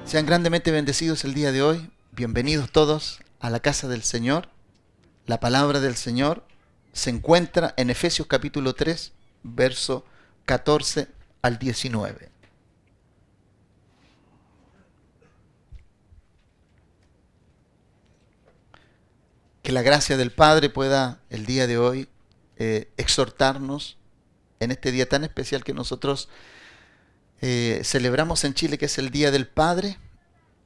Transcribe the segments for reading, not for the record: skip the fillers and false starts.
Sean grandemente bendecidos el día de hoy. Bienvenidos todos a la casa del Señor. La palabra del Señor se encuentra en Efesios capítulo 3, verso 14 al 19. Que la gracia del Padre pueda el día de hoy exhortarnos en este día tan especial que nosotros celebramos en Chile, que es el Día del Padre,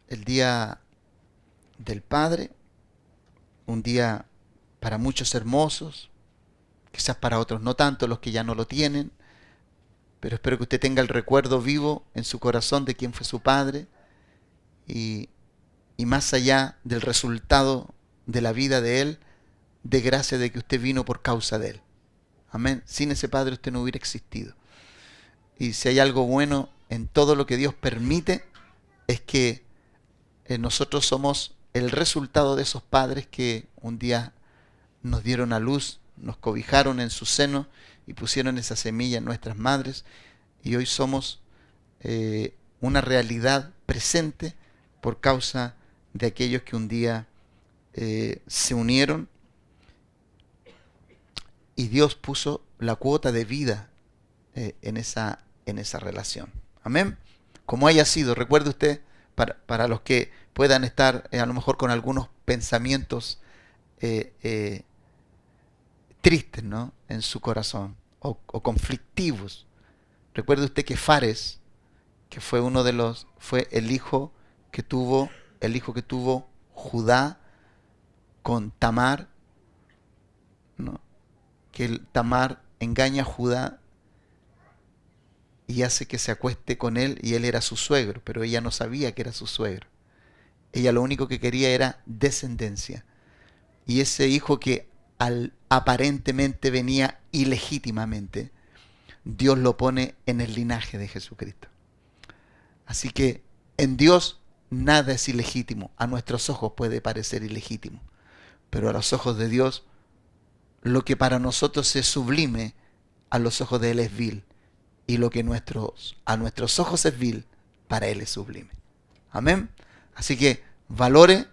el Día del Padre, un día para muchos hermosos, quizás para otros no tanto, los que ya no lo tienen, pero espero que usted tenga el recuerdo vivo en su corazón de quién fue su padre y, y más allá del resultado de la vida de él, de gracia de que usted vino por causa de él. Amén. Sin ese padre usted no hubiera existido. Y si hay algo bueno en todo lo que Dios permite, es que nosotros somos el resultado de esos padres que un día nos dieron a luz, nos cobijaron en su seno y pusieron esa semilla en nuestras madres. Y hoy somos una realidad presente por causa de aquellos que un día se unieron y Dios puso la cuota de vida en esa relación. Amén. Como haya sido, recuerde usted, para los que puedan estar a lo mejor con algunos pensamientos tristes, ¿no?, en su corazón o conflictivos. Recuerde usted que Fares, que fue fue el hijo que tuvo Judá con Tamar, ¿no? Que Tamar engaña a Judá y hace que se acueste con él, y él era su suegro, pero ella no sabía que era su suegro. Ella lo único que quería era descendencia. Y ese hijo que aparentemente venía ilegítimamente, Dios lo pone en el linaje de Jesucristo. Así que en Dios nada es ilegítimo. A nuestros ojos puede parecer ilegítimo, pero a los ojos de Dios, lo que para nosotros es sublime, a los ojos de Él es vil. Y lo que a nuestros ojos es vil, para Él es sublime. Amén. Así que valore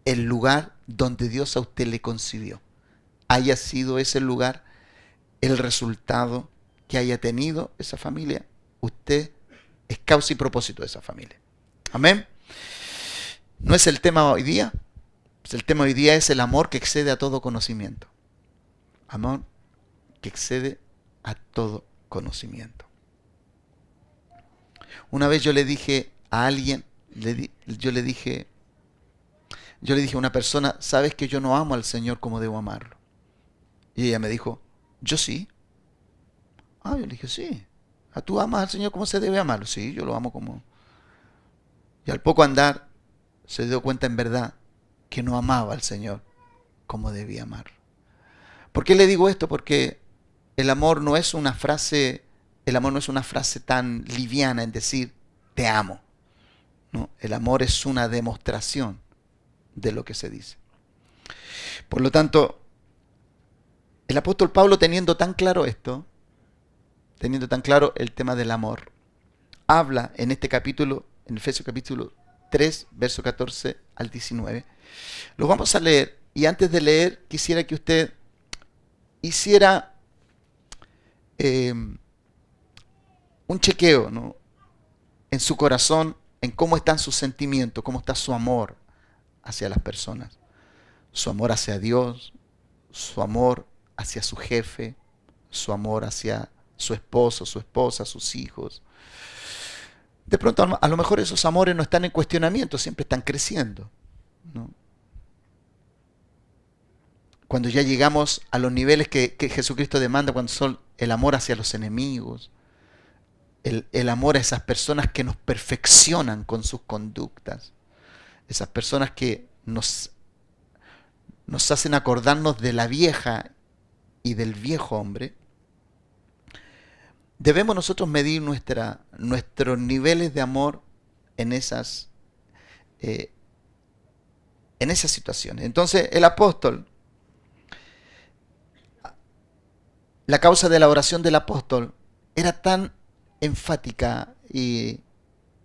el lugar donde Dios a usted le concibió. Haya sido ese lugar el resultado que haya tenido esa familia, usted es causa y propósito de esa familia. Amén. No es el tema hoy día. El tema hoy día es el amor que excede a todo conocimiento. Amor que excede a todo conocimiento. Una vez yo le dije a alguien, yo le dije a una persona, ¿sabes que yo no amo al Señor como debo amarlo? Y ella me dijo, yo sí. Yo le dije, sí. ¿Tú amas al Señor como se debe amarlo? Sí, yo lo amo como... Y al poco andar se dio cuenta en verdad que no amaba al Señor como debía amarlo. ¿Por qué le digo esto? Porque el amor no es una frase tan liviana en decir te amo. No, el amor es una demostración de lo que se dice. Por lo tanto, el apóstol Pablo, teniendo tan claro esto, teniendo tan claro el tema del amor, habla en este capítulo, en Efesios capítulo 3, verso 14 al 19. Lo vamos a leer, y antes de leer quisiera que usted hiciera un chequeo, ¿no?, en su corazón, en cómo están sus sentimientos, cómo está su amor hacia las personas, su amor hacia Dios, su amor hacia su jefe, su amor hacia su esposo, su esposa, sus hijos. De pronto a lo mejor esos amores no están en cuestionamiento, siempre están creciendo, ¿no? Cuando ya llegamos a los niveles que Jesucristo demanda, cuando son el amor hacia los enemigos, el amor a esas personas que nos perfeccionan con sus conductas, esas personas que nos hacen acordarnos de la vieja y del viejo hombre, debemos nosotros medir nuestros niveles de amor en esas en esas situaciones. Entonces el apóstol, la causa de la oración del apóstol era tan enfática y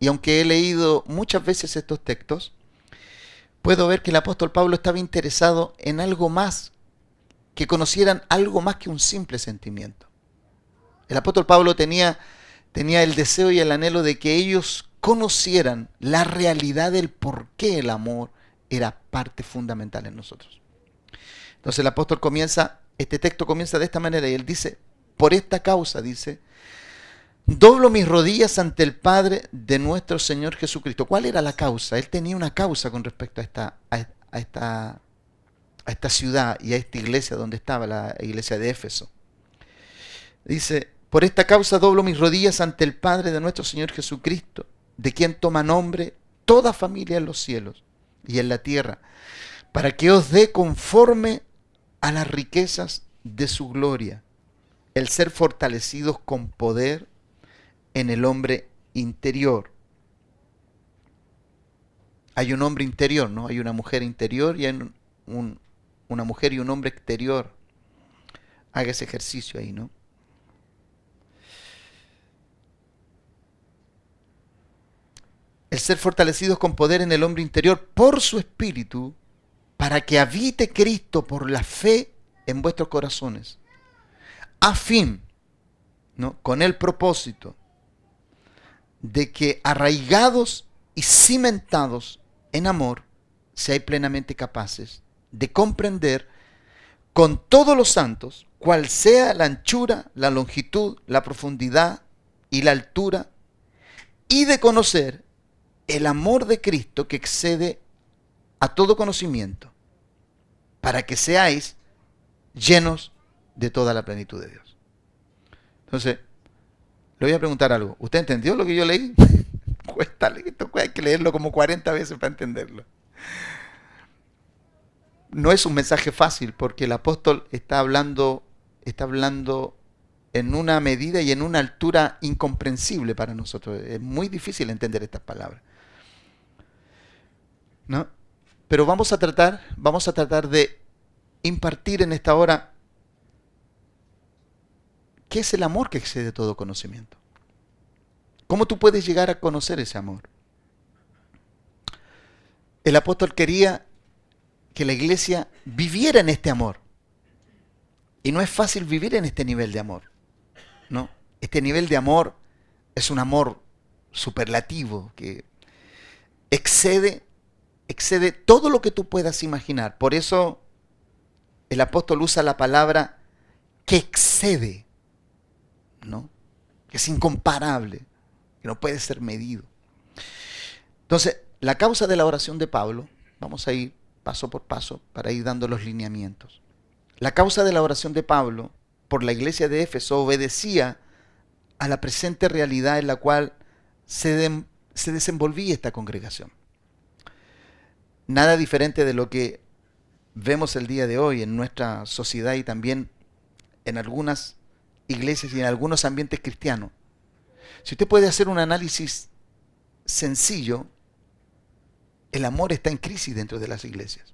aunque he leído muchas veces estos textos, puedo ver que el apóstol Pablo estaba interesado en algo más, que conocieran algo más que un simple sentimiento. El apóstol Pablo tenía el deseo y el anhelo de que ellos conocieran la realidad del por qué el amor era parte fundamental en nosotros. Entonces el apóstol este texto comienza de esta manera y él dice, por esta causa, dice, doblo mis rodillas ante el Padre de nuestro Señor Jesucristo. ¿Cuál era la causa? Él tenía una causa con respecto a esta ciudad y a esta iglesia donde estaba la iglesia de Éfeso. Dice, por esta causa doblo mis rodillas ante el Padre de nuestro Señor Jesucristo, de quien toma nombre toda familia en los cielos y en la tierra, para que os dé conforme a las riquezas de su gloria, el ser fortalecidos con poder en el hombre interior. Hay un hombre interior, ¿no? Hay una mujer interior y hay una mujer y un hombre exterior. Haga ese ejercicio ahí, ¿no? El ser fortalecidos con poder en el hombre interior por su espíritu, para que habite Cristo por la fe en vuestros corazones, a fin, ¿no?, con el propósito de que arraigados y cimentados en amor, seáis plenamente capaces de comprender con todos los santos cuál sea la anchura, la longitud, la profundidad y la altura, y de conocer el amor de Cristo que excede a todo conocimiento, para que seáis llenos de toda la plenitud de Dios. Entonces, le voy a preguntar algo. ¿Usted entendió lo que yo leí? Cuesta, esto hay que leerlo como 40 veces para entenderlo. No es un mensaje fácil porque el apóstol está hablando en una medida y en una altura incomprensible para nosotros. Es muy difícil entender estas palabras, ¿no? Pero vamos a tratar de impartir en esta hora qué es el amor que excede todo conocimiento. ¿Cómo tú puedes llegar a conocer ese amor? El apóstol quería que la iglesia viviera en este amor. Y no es fácil vivir en este nivel de amor, ¿no? Este nivel de amor es un amor superlativo que excede todo lo que tú puedas imaginar. Por eso el apóstol usa la palabra que excede, ¿no? Que es incomparable, que no puede ser medido. Entonces, la causa de la oración de Pablo, vamos a ir paso por paso para ir dando los lineamientos. La causa de la oración de Pablo por la iglesia de Éfeso obedecía a la presente realidad en la cual se desenvolvía esta congregación. Nada diferente de lo que vemos el día de hoy en nuestra sociedad y también en algunas iglesias y en algunos ambientes cristianos. Si usted puede hacer un análisis sencillo, el amor está en crisis dentro de las iglesias.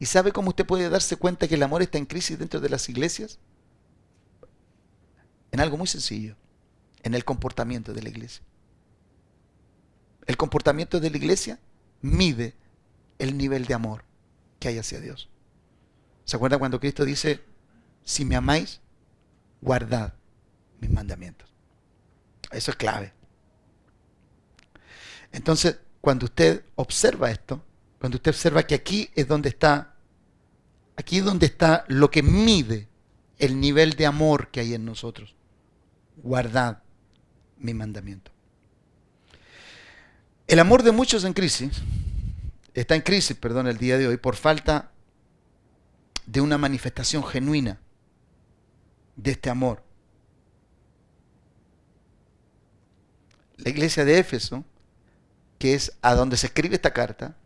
¿Y sabe cómo usted puede darse cuenta que el amor está en crisis dentro de las iglesias? En algo muy sencillo, en el comportamiento de la iglesia. El comportamiento de la iglesia mide el nivel de amor que hay hacia Dios. ¿Se acuerdan cuando Cristo dice, si me amáis, guardad mis mandamientos? Eso es clave. Entonces, cuando usted observa esto, cuando usted observa que aquí es donde está lo que mide el nivel de amor que hay en nosotros. Guardad mi mandamiento. El amor de muchos está en crisis, el día de hoy, por falta de una manifestación genuina de este amor. La iglesia de Éfeso, que es a donde se escribe esta carta,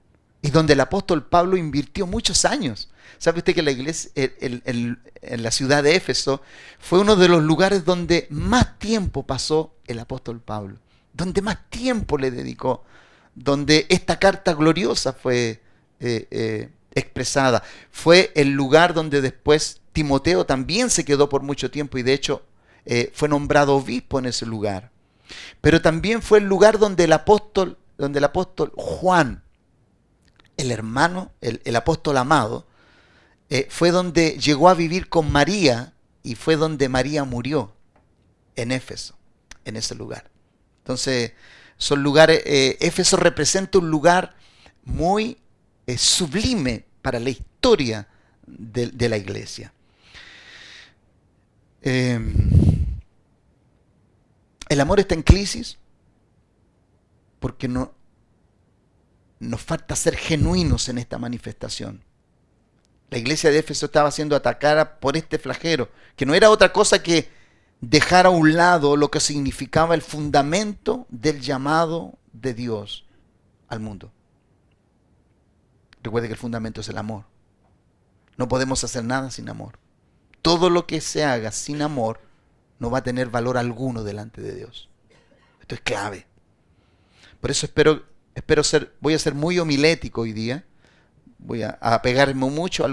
y donde el apóstol Pablo invirtió muchos años. ¿Sabe usted que la iglesia en la ciudad de Éfeso fue uno de los lugares donde más tiempo pasó el apóstol Pablo? Donde más tiempo le dedicó donde esta carta gloriosa fue expresada. Fue el lugar donde después Timoteo también se quedó por mucho tiempo y de hecho fue nombrado obispo en ese lugar. Pero también fue el lugar donde el apóstol Juan, el hermano, el apóstol amado, fue donde llegó a vivir con María y fue donde María murió, en Éfeso, en ese lugar. Entonces, son lugares, Éfeso representa un lugar muy sublime para la historia de la iglesia. El amor está en crisis porque nos falta ser genuinos en esta manifestación. La iglesia de Éfeso estaba siendo atacada por este flagelo, que no era otra cosa que dejar a un lado lo que significaba el fundamento del llamado de Dios al mundo. Recuerde que el fundamento es el amor. No podemos hacer nada sin amor. Todo lo que se haga sin amor no va a tener valor alguno delante de Dios. Esto es clave. Por eso voy a ser muy homilético hoy día. Voy a apegarme mucho a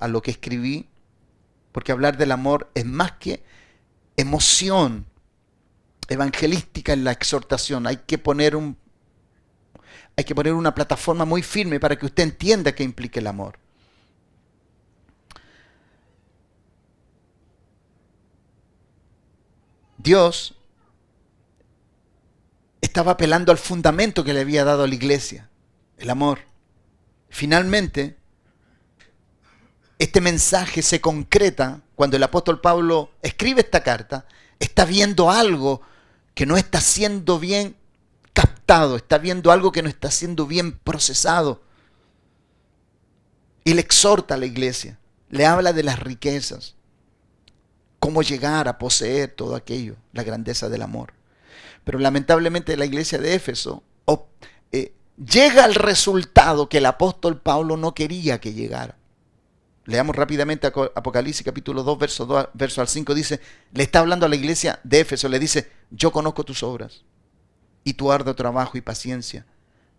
lo que escribí, porque hablar del amor es más que emoción evangelística en la exhortación. Hay que poner una plataforma muy firme para que usted entienda qué implica el amor. Dios estaba apelando al fundamento que le había dado a la iglesia, el amor. Finalmente, este mensaje se concreta cuando el apóstol Pablo escribe esta carta. Está viendo algo que no está siendo bien captado, está viendo algo que no está siendo bien procesado. Y le exhorta a la iglesia, le habla de las riquezas, cómo llegar a poseer todo aquello, la grandeza del amor. Pero lamentablemente la iglesia de Éfeso llega al resultado que el apóstol Pablo no quería que llegara. Leamos rápidamente Apocalipsis capítulo 2, verso al 5, dice, le está hablando a la iglesia de Éfeso, le dice, yo conozco tus obras y tu arduo trabajo y paciencia,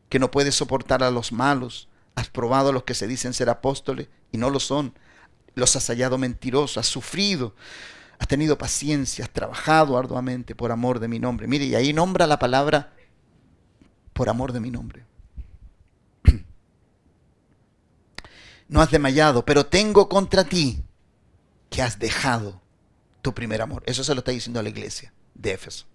que no puedes soportar a los malos, has probado a los que se dicen ser apóstoles y no lo son, los has hallado mentirosos, has sufrido, has tenido paciencia, has trabajado arduamente por amor de mi nombre. Mire, y ahí nombra la palabra por amor de mi nombre. No has desmayado, pero tengo contra ti que has dejado tu primer amor. Eso se lo está diciendo a la iglesia de Éfeso.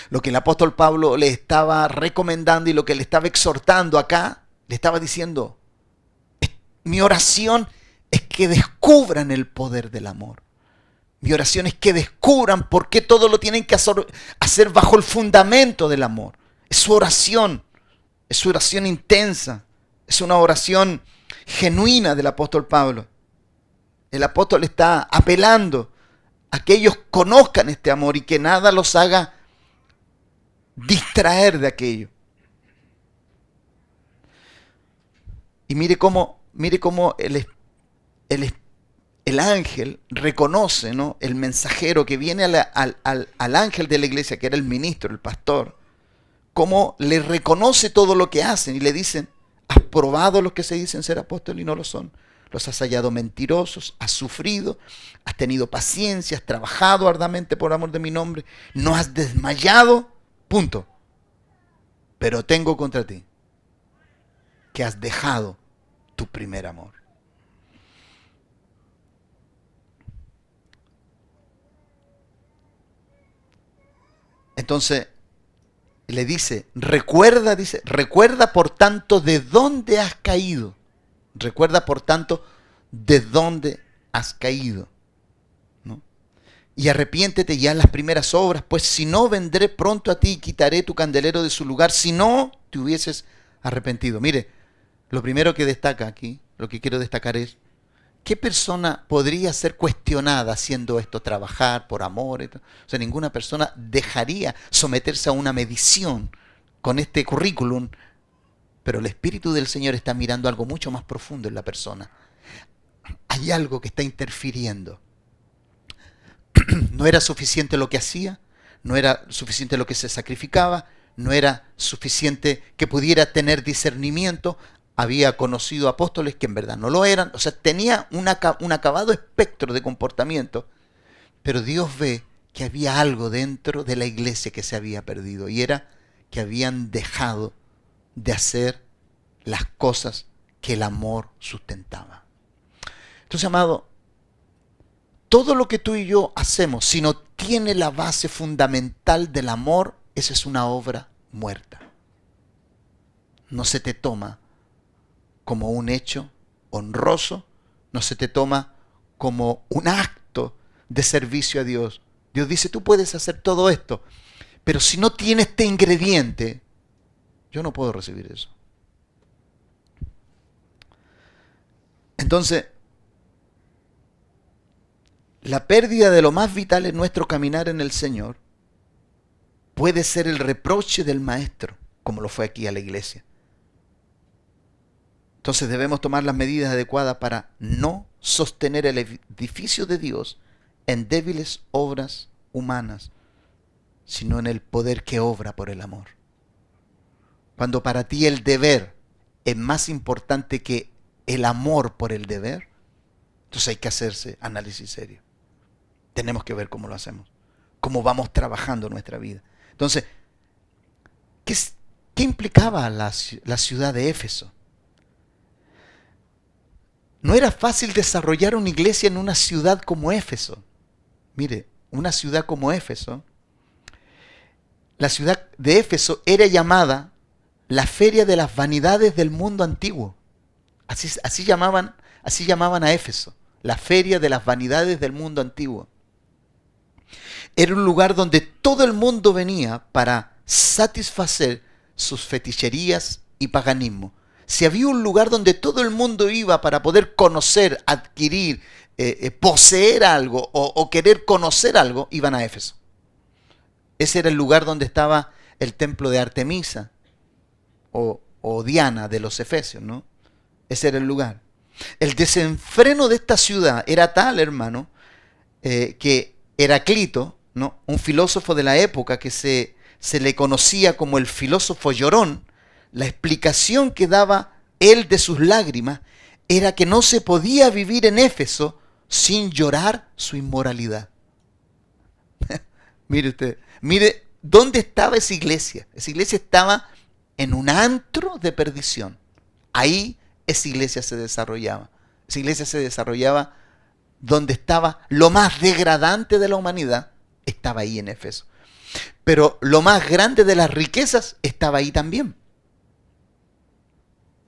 Lo que el apóstol Pablo le estaba recomendando y lo que le estaba exhortando acá, le estaba diciendo, mi oración es que descubran el poder del amor. Mi oración es que descubran por qué todo lo tienen que hacer bajo el fundamento del amor. Es su oración intensa, es una oración genuina del apóstol Pablo. El apóstol está apelando a que ellos conozcan este amor y que nada los haga distraer de aquello. Y mire cómo el ángel reconoce, ¿no?, el mensajero que viene al ángel de la iglesia, que era el ministro, el pastor, cómo le reconoce todo lo que hacen y le dicen, has probado los que se dicen ser apóstoles y no lo son. Los has hallado mentirosos, has sufrido, has tenido paciencia, has trabajado arduamente por amor de mi nombre, no has desmayado, punto. Pero tengo contra ti que has dejado tu primer amor. Entonces le dice, recuerda por tanto de dónde has caído. Recuerda por tanto de dónde has caído, ¿no? Y arrepiéntete ya en las primeras obras, pues si no vendré pronto a ti y quitaré tu candelero de su lugar, si no te hubieses arrepentido. Mire, lo primero que destaca aquí, lo que quiero destacar es, ¿qué persona podría ser cuestionada haciendo esto, trabajar por amor? O sea, ninguna persona dejaría someterse a una medición con este currículum, pero el Espíritu del Señor está mirando algo mucho más profundo en la persona. Hay algo que está interfiriendo. No era suficiente lo que hacía, no era suficiente lo que se sacrificaba, no era suficiente que pudiera tener discernimiento. Había conocido apóstoles que en verdad no lo eran. O sea, tenía un acabado espectro de comportamiento. Pero Dios ve que había algo dentro de la iglesia que se había perdido. Y era que habían dejado de hacer las cosas que el amor sustentaba. Entonces, amado, todo lo que tú y yo hacemos, si no tiene la base fundamental del amor, esa es una obra muerta. No se te toma como un hecho honroso, no se te toma como un acto de servicio a Dios. Dios dice, tú puedes hacer todo esto, pero si no tiene este ingrediente, yo no puedo recibir eso. Entonces, la pérdida de lo más vital en nuestro caminar en el Señor puede ser el reproche del Maestro, como lo fue aquí a la iglesia. Entonces debemos tomar las medidas adecuadas para no sostener el edificio de Dios en débiles obras humanas, sino en el poder que obra por el amor. Cuando para ti el deber es más importante que el amor por el deber, entonces hay que hacerse análisis serio. Tenemos que ver cómo lo hacemos, cómo vamos trabajando nuestra vida. Entonces, ¿qué implicaba la ciudad de Éfeso? No era fácil desarrollar una iglesia en una ciudad como Éfeso. Mire, una ciudad como Éfeso, la ciudad de Éfeso era llamada la feria de las vanidades del mundo antiguo. Así llamaban a Éfeso, la feria de las vanidades del mundo antiguo. Era un lugar donde todo el mundo venía para satisfacer sus feticherías y paganismo. Si había un lugar donde todo el mundo iba para poder conocer, adquirir, poseer algo o querer conocer algo, iban a Éfeso. Ese era el lugar donde estaba el templo de Artemisa o Diana de los Efesios, ¿no? Ese era el lugar. El desenfreno de esta ciudad era tal, hermano, que Heraclito, ¿no?, un filósofo de la época que se le conocía como el filósofo llorón, la explicación que daba él de sus lágrimas era que no se podía vivir en Éfeso sin llorar su inmoralidad. Mire usted, mire dónde estaba esa iglesia. Esa iglesia estaba en un antro de perdición. Ahí esa iglesia se desarrollaba. Esa iglesia se desarrollaba donde estaba lo más degradante de la humanidad, estaba ahí en Éfeso. Pero lo más grande de las riquezas estaba ahí también.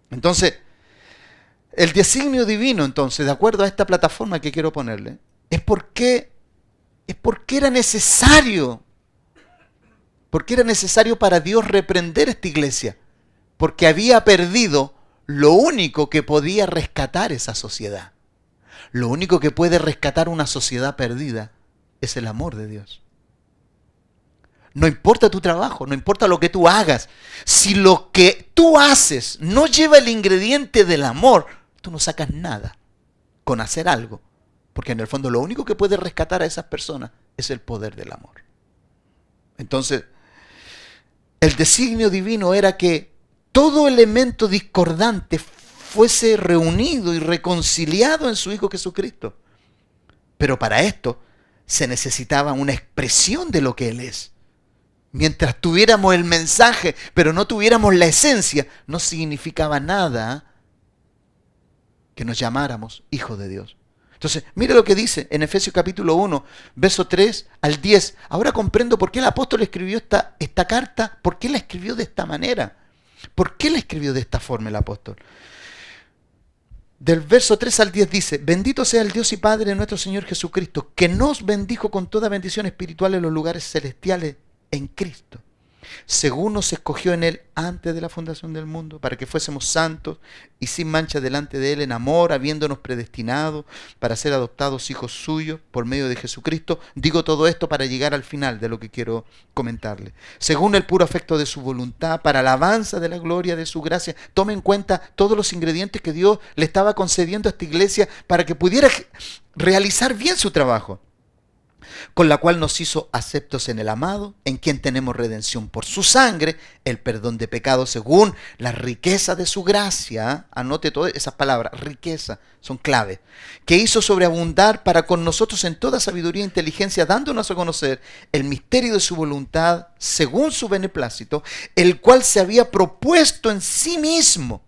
Entonces, el designio divino, entonces, de acuerdo a esta plataforma que quiero ponerle, es porque era necesario. Porque era necesario para Dios reprender esta iglesia. Porque había perdido lo único que podía rescatar esa sociedad. Lo único que puede rescatar una sociedad perdida es el amor de Dios. No importa tu trabajo, no importa lo que tú hagas. Si lo que tú haces no lleva el ingrediente del amor, tú no sacas nada con hacer algo. Porque en el fondo lo único que puede rescatar a esas personas es el poder del amor. Entonces, el designio divino era que todo elemento discordante fuese reunido y reconciliado en su Hijo Jesucristo. Pero para esto se necesitaba una expresión de lo que Él es. Mientras tuviéramos el mensaje, pero no tuviéramos la esencia, no significaba nada que nos llamáramos hijos de Dios. Entonces, mire lo que dice en Efesios capítulo 1, verso 3 al 10. Ahora comprendo por qué el apóstol escribió esta carta, por qué la escribió de esta manera. ¿Por qué la escribió de esta forma el apóstol? Del verso 3 al 10 dice: bendito sea el Dios y Padre de nuestro Señor Jesucristo, que nos bendijo con toda bendición espiritual en los lugares celestiales en Cristo, según nos escogió en Él antes de la fundación del mundo, para que fuésemos santos y sin mancha delante de Él en amor, habiéndonos predestinado para ser adoptados hijos suyos por medio de Jesucristo. Digo todo esto para llegar al final de lo que quiero comentarle. Según el puro afecto de su voluntad, para alabanza de la gloria de su gracia. Tome en cuenta todos los ingredientes que Dios le estaba concediendo a esta iglesia para que pudiera realizar bien su trabajo. con la cual nos hizo aceptos en el amado, en quien tenemos redención por su sangre, el perdón de pecados según la riqueza de su gracia. Anote todas esas palabras, riqueza, son clave. Que hizo sobreabundar para con nosotros en toda sabiduría e inteligencia, dándonos a conocer el misterio de su voluntad, según su beneplácito, el cual se había propuesto en sí mismo.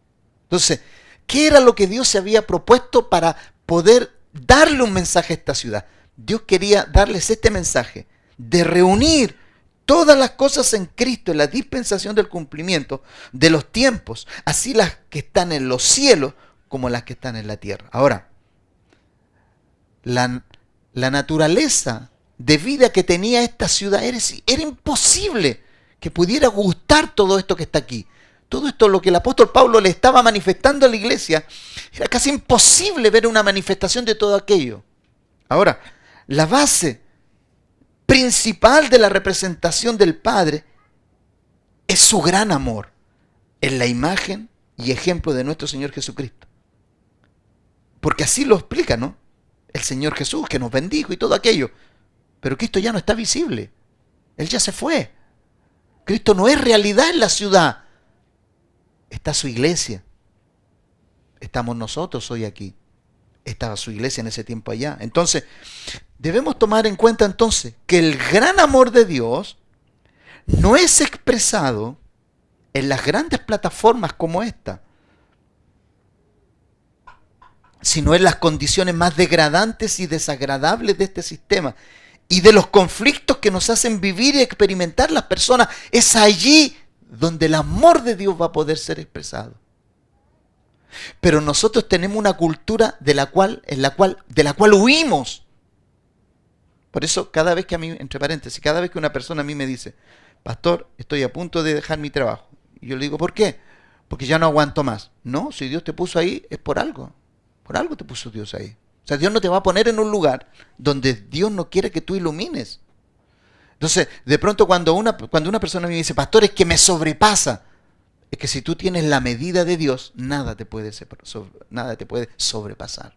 Entonces, ¿qué era lo que Dios se había propuesto para poder darle un mensaje a esta ciudad? Dios quería darles este mensaje de reunir todas las cosas en Cristo, en la dispensación del cumplimiento de los tiempos, así las que están en los cielos como las que están en la tierra. Ahora, la naturaleza de vida que tenía esta ciudad era imposible que pudiera gustar todo esto que está aquí. Todo esto, lo que el apóstol Pablo le estaba manifestando a la iglesia, era casi imposible ver una manifestación de todo aquello. Ahora, la base principal de la representación del Padre es su gran amor en la imagen y ejemplo de nuestro Señor Jesucristo. Porque así lo explica, ¿no? El Señor Jesús que nos bendijo y todo aquello. Pero Cristo ya no está visible. Él ya se fue. Cristo no es realidad en la ciudad. Está su iglesia. Estamos nosotros hoy aquí. Estaba su iglesia en ese tiempo allá. Entonces, debemos tomar en cuenta entonces que el gran amor de Dios no es expresado en las grandes plataformas como esta, sino en las condiciones más degradantes y desagradables de este sistema y de los conflictos que nos hacen vivir y experimentar las personas. Es allí donde el amor de Dios va a poder ser expresado. Pero nosotros tenemos una cultura de la cual huimos. Por eso cada vez que a mí, entre paréntesis, cada vez que una persona a mí me dice, pastor, estoy a punto de dejar mi trabajo. Y yo le digo, ¿por qué? Porque ya no aguanto más. No, si Dios te puso ahí es por algo. Por algo te puso Dios ahí. O sea, Dios no te va a poner en un lugar donde Dios no quiere que tú ilumines. Entonces, de pronto cuando una persona me dice, pastor, es que me sobrepasa. Es que si tú tienes la medida de Dios, nada te puede sobrepasar.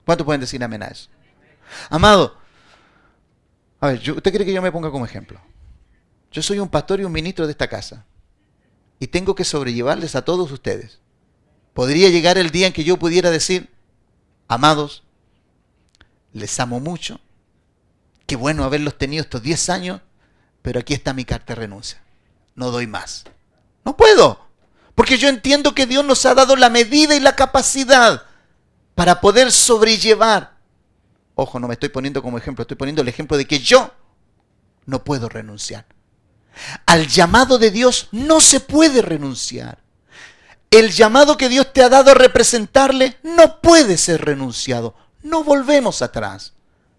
¿Cuántos pueden decir amén a eso? Amado, a ver, ¿usted cree que yo me ponga como ejemplo? Yo soy un pastor y un ministro de esta casa. Y tengo que sobrellevarles a todos ustedes. Podría llegar el día en que yo pudiera decir, amados, les amo mucho. Qué bueno haberlos tenido estos 10 años, pero aquí está mi carta de renuncia. No doy más. No puedo, porque yo entiendo que Dios nos ha dado la medida y la capacidad para poder sobrellevar. Ojo, no me estoy poniendo como ejemplo, estoy poniendo el ejemplo de que yo no puedo renunciar. Al llamado de Dios no se puede renunciar. El llamado que Dios te ha dado a representarle no puede ser renunciado. No volvemos atrás.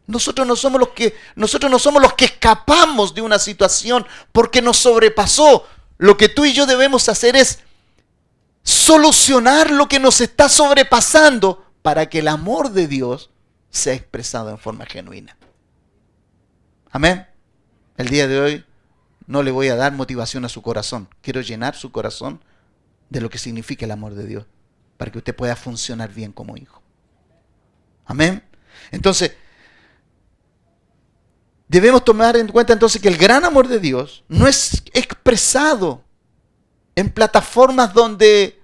Nosotros no somos los que escapamos de una situación porque nos sobrepasó. Lo que tú y yo debemos hacer es solucionar lo que nos está sobrepasando para que el amor de Dios sea expresado en forma genuina. Amén. El día de hoy no le voy a dar motivación a su corazón. Quiero llenar su corazón de lo que significa el amor de Dios para que usted pueda funcionar bien como hijo. Amén. Entonces, debemos tomar en cuenta entonces que el gran amor de Dios no es expresado en plataformas donde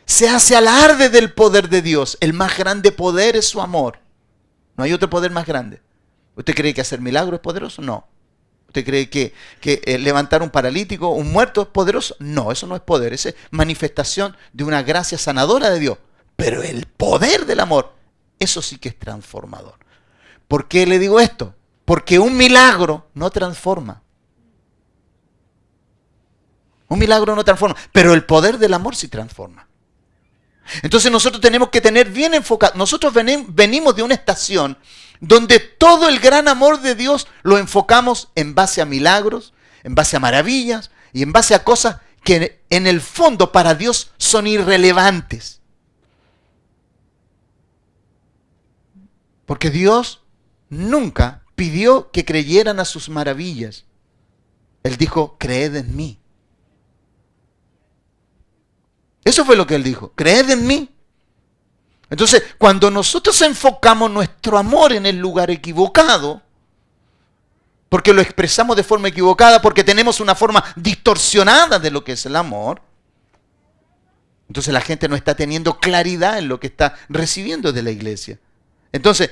se hace alarde del poder de Dios. El más grande poder es su amor. No hay otro poder más grande. ¿Usted cree que hacer milagros es poderoso? No. ¿Usted cree que levantar un paralítico, un muerto es poderoso? No, eso no es poder. Esa es manifestación de una gracia sanadora de Dios. Pero el poder del amor, eso sí que es transformador. ¿Por qué le digo esto? Porque un milagro no transforma. Un milagro no transforma, pero el poder del amor sí transforma. Entonces nosotros tenemos que tener bien enfocado. Nosotros venimos de una estación donde todo el gran amor de Dios lo enfocamos en base a milagros, en base a maravillas y en base a cosas que en el fondo para Dios son irrelevantes. Porque Dios nunca pidió que creyeran a sus maravillas. Él dijo, creed en mí. Eso fue lo que Él dijo, creed en mí. Entonces, cuando nosotros enfocamos nuestro amor en el lugar equivocado, porque lo expresamos de forma equivocada, porque tenemos una forma distorsionada de lo que es el amor, entonces la gente no está teniendo claridad en lo que está recibiendo de la iglesia. Entonces,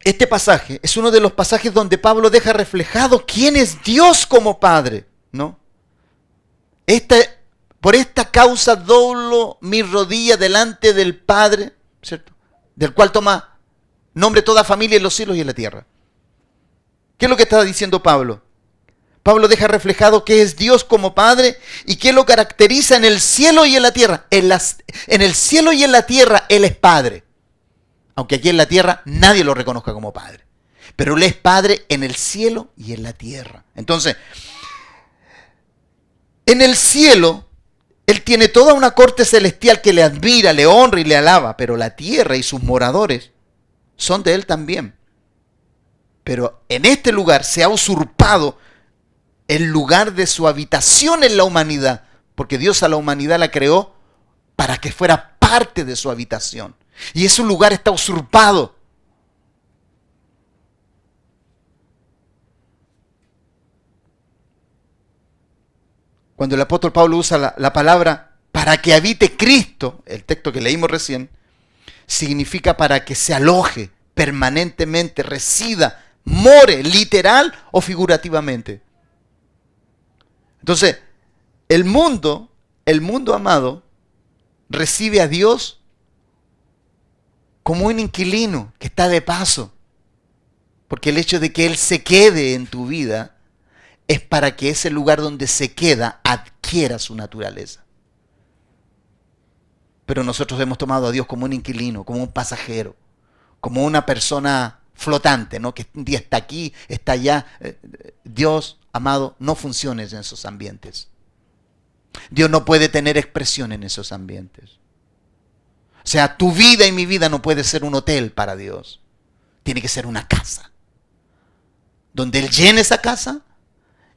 este pasaje es uno de los pasajes donde Pablo deja reflejado quién es Dios como Padre, ¿no? Por esta causa doblo mi rodilla delante del Padre, ¿cierto? Del cual toma nombre toda familia en los cielos y en la tierra. ¿Qué es lo que está diciendo Pablo? Pablo deja reflejado qué es Dios como Padre y qué lo caracteriza en el cielo y en la tierra. En el cielo y en la tierra Él es Padre. Aunque aquí en la tierra nadie lo reconozca como Padre. Pero Él es Padre en el cielo y en la tierra. Entonces, en el cielo, Él tiene toda una corte celestial que le admira, le honra y le alaba. Pero la tierra y sus moradores son de Él también. Pero en este lugar se ha usurpado el lugar de su habitación en la humanidad. Porque Dios a la humanidad la creó para que fuera parte de su habitación. Y ese lugar está usurpado. Cuando el apóstol Pablo usa la palabra para que habite Cristo, el texto que leímos recién, significa para que se aloje permanentemente, resida, more, literal o figurativamente. Entonces, el mundo amado, recibe a Dios como un inquilino que está de paso. Porque el hecho de que Él se quede en tu vida es para que ese lugar donde se queda adquiera su naturaleza. Pero nosotros hemos tomado a Dios como un inquilino, como un pasajero, como una persona flotante, ¿no? Que un día está aquí, está allá. Dios, amado, no funciona en esos ambientes. Dios no puede tener expresión en esos ambientes. O sea, tu vida y mi vida no puede ser un hotel para Dios. Tiene que ser una casa. Donde Él llene esa casa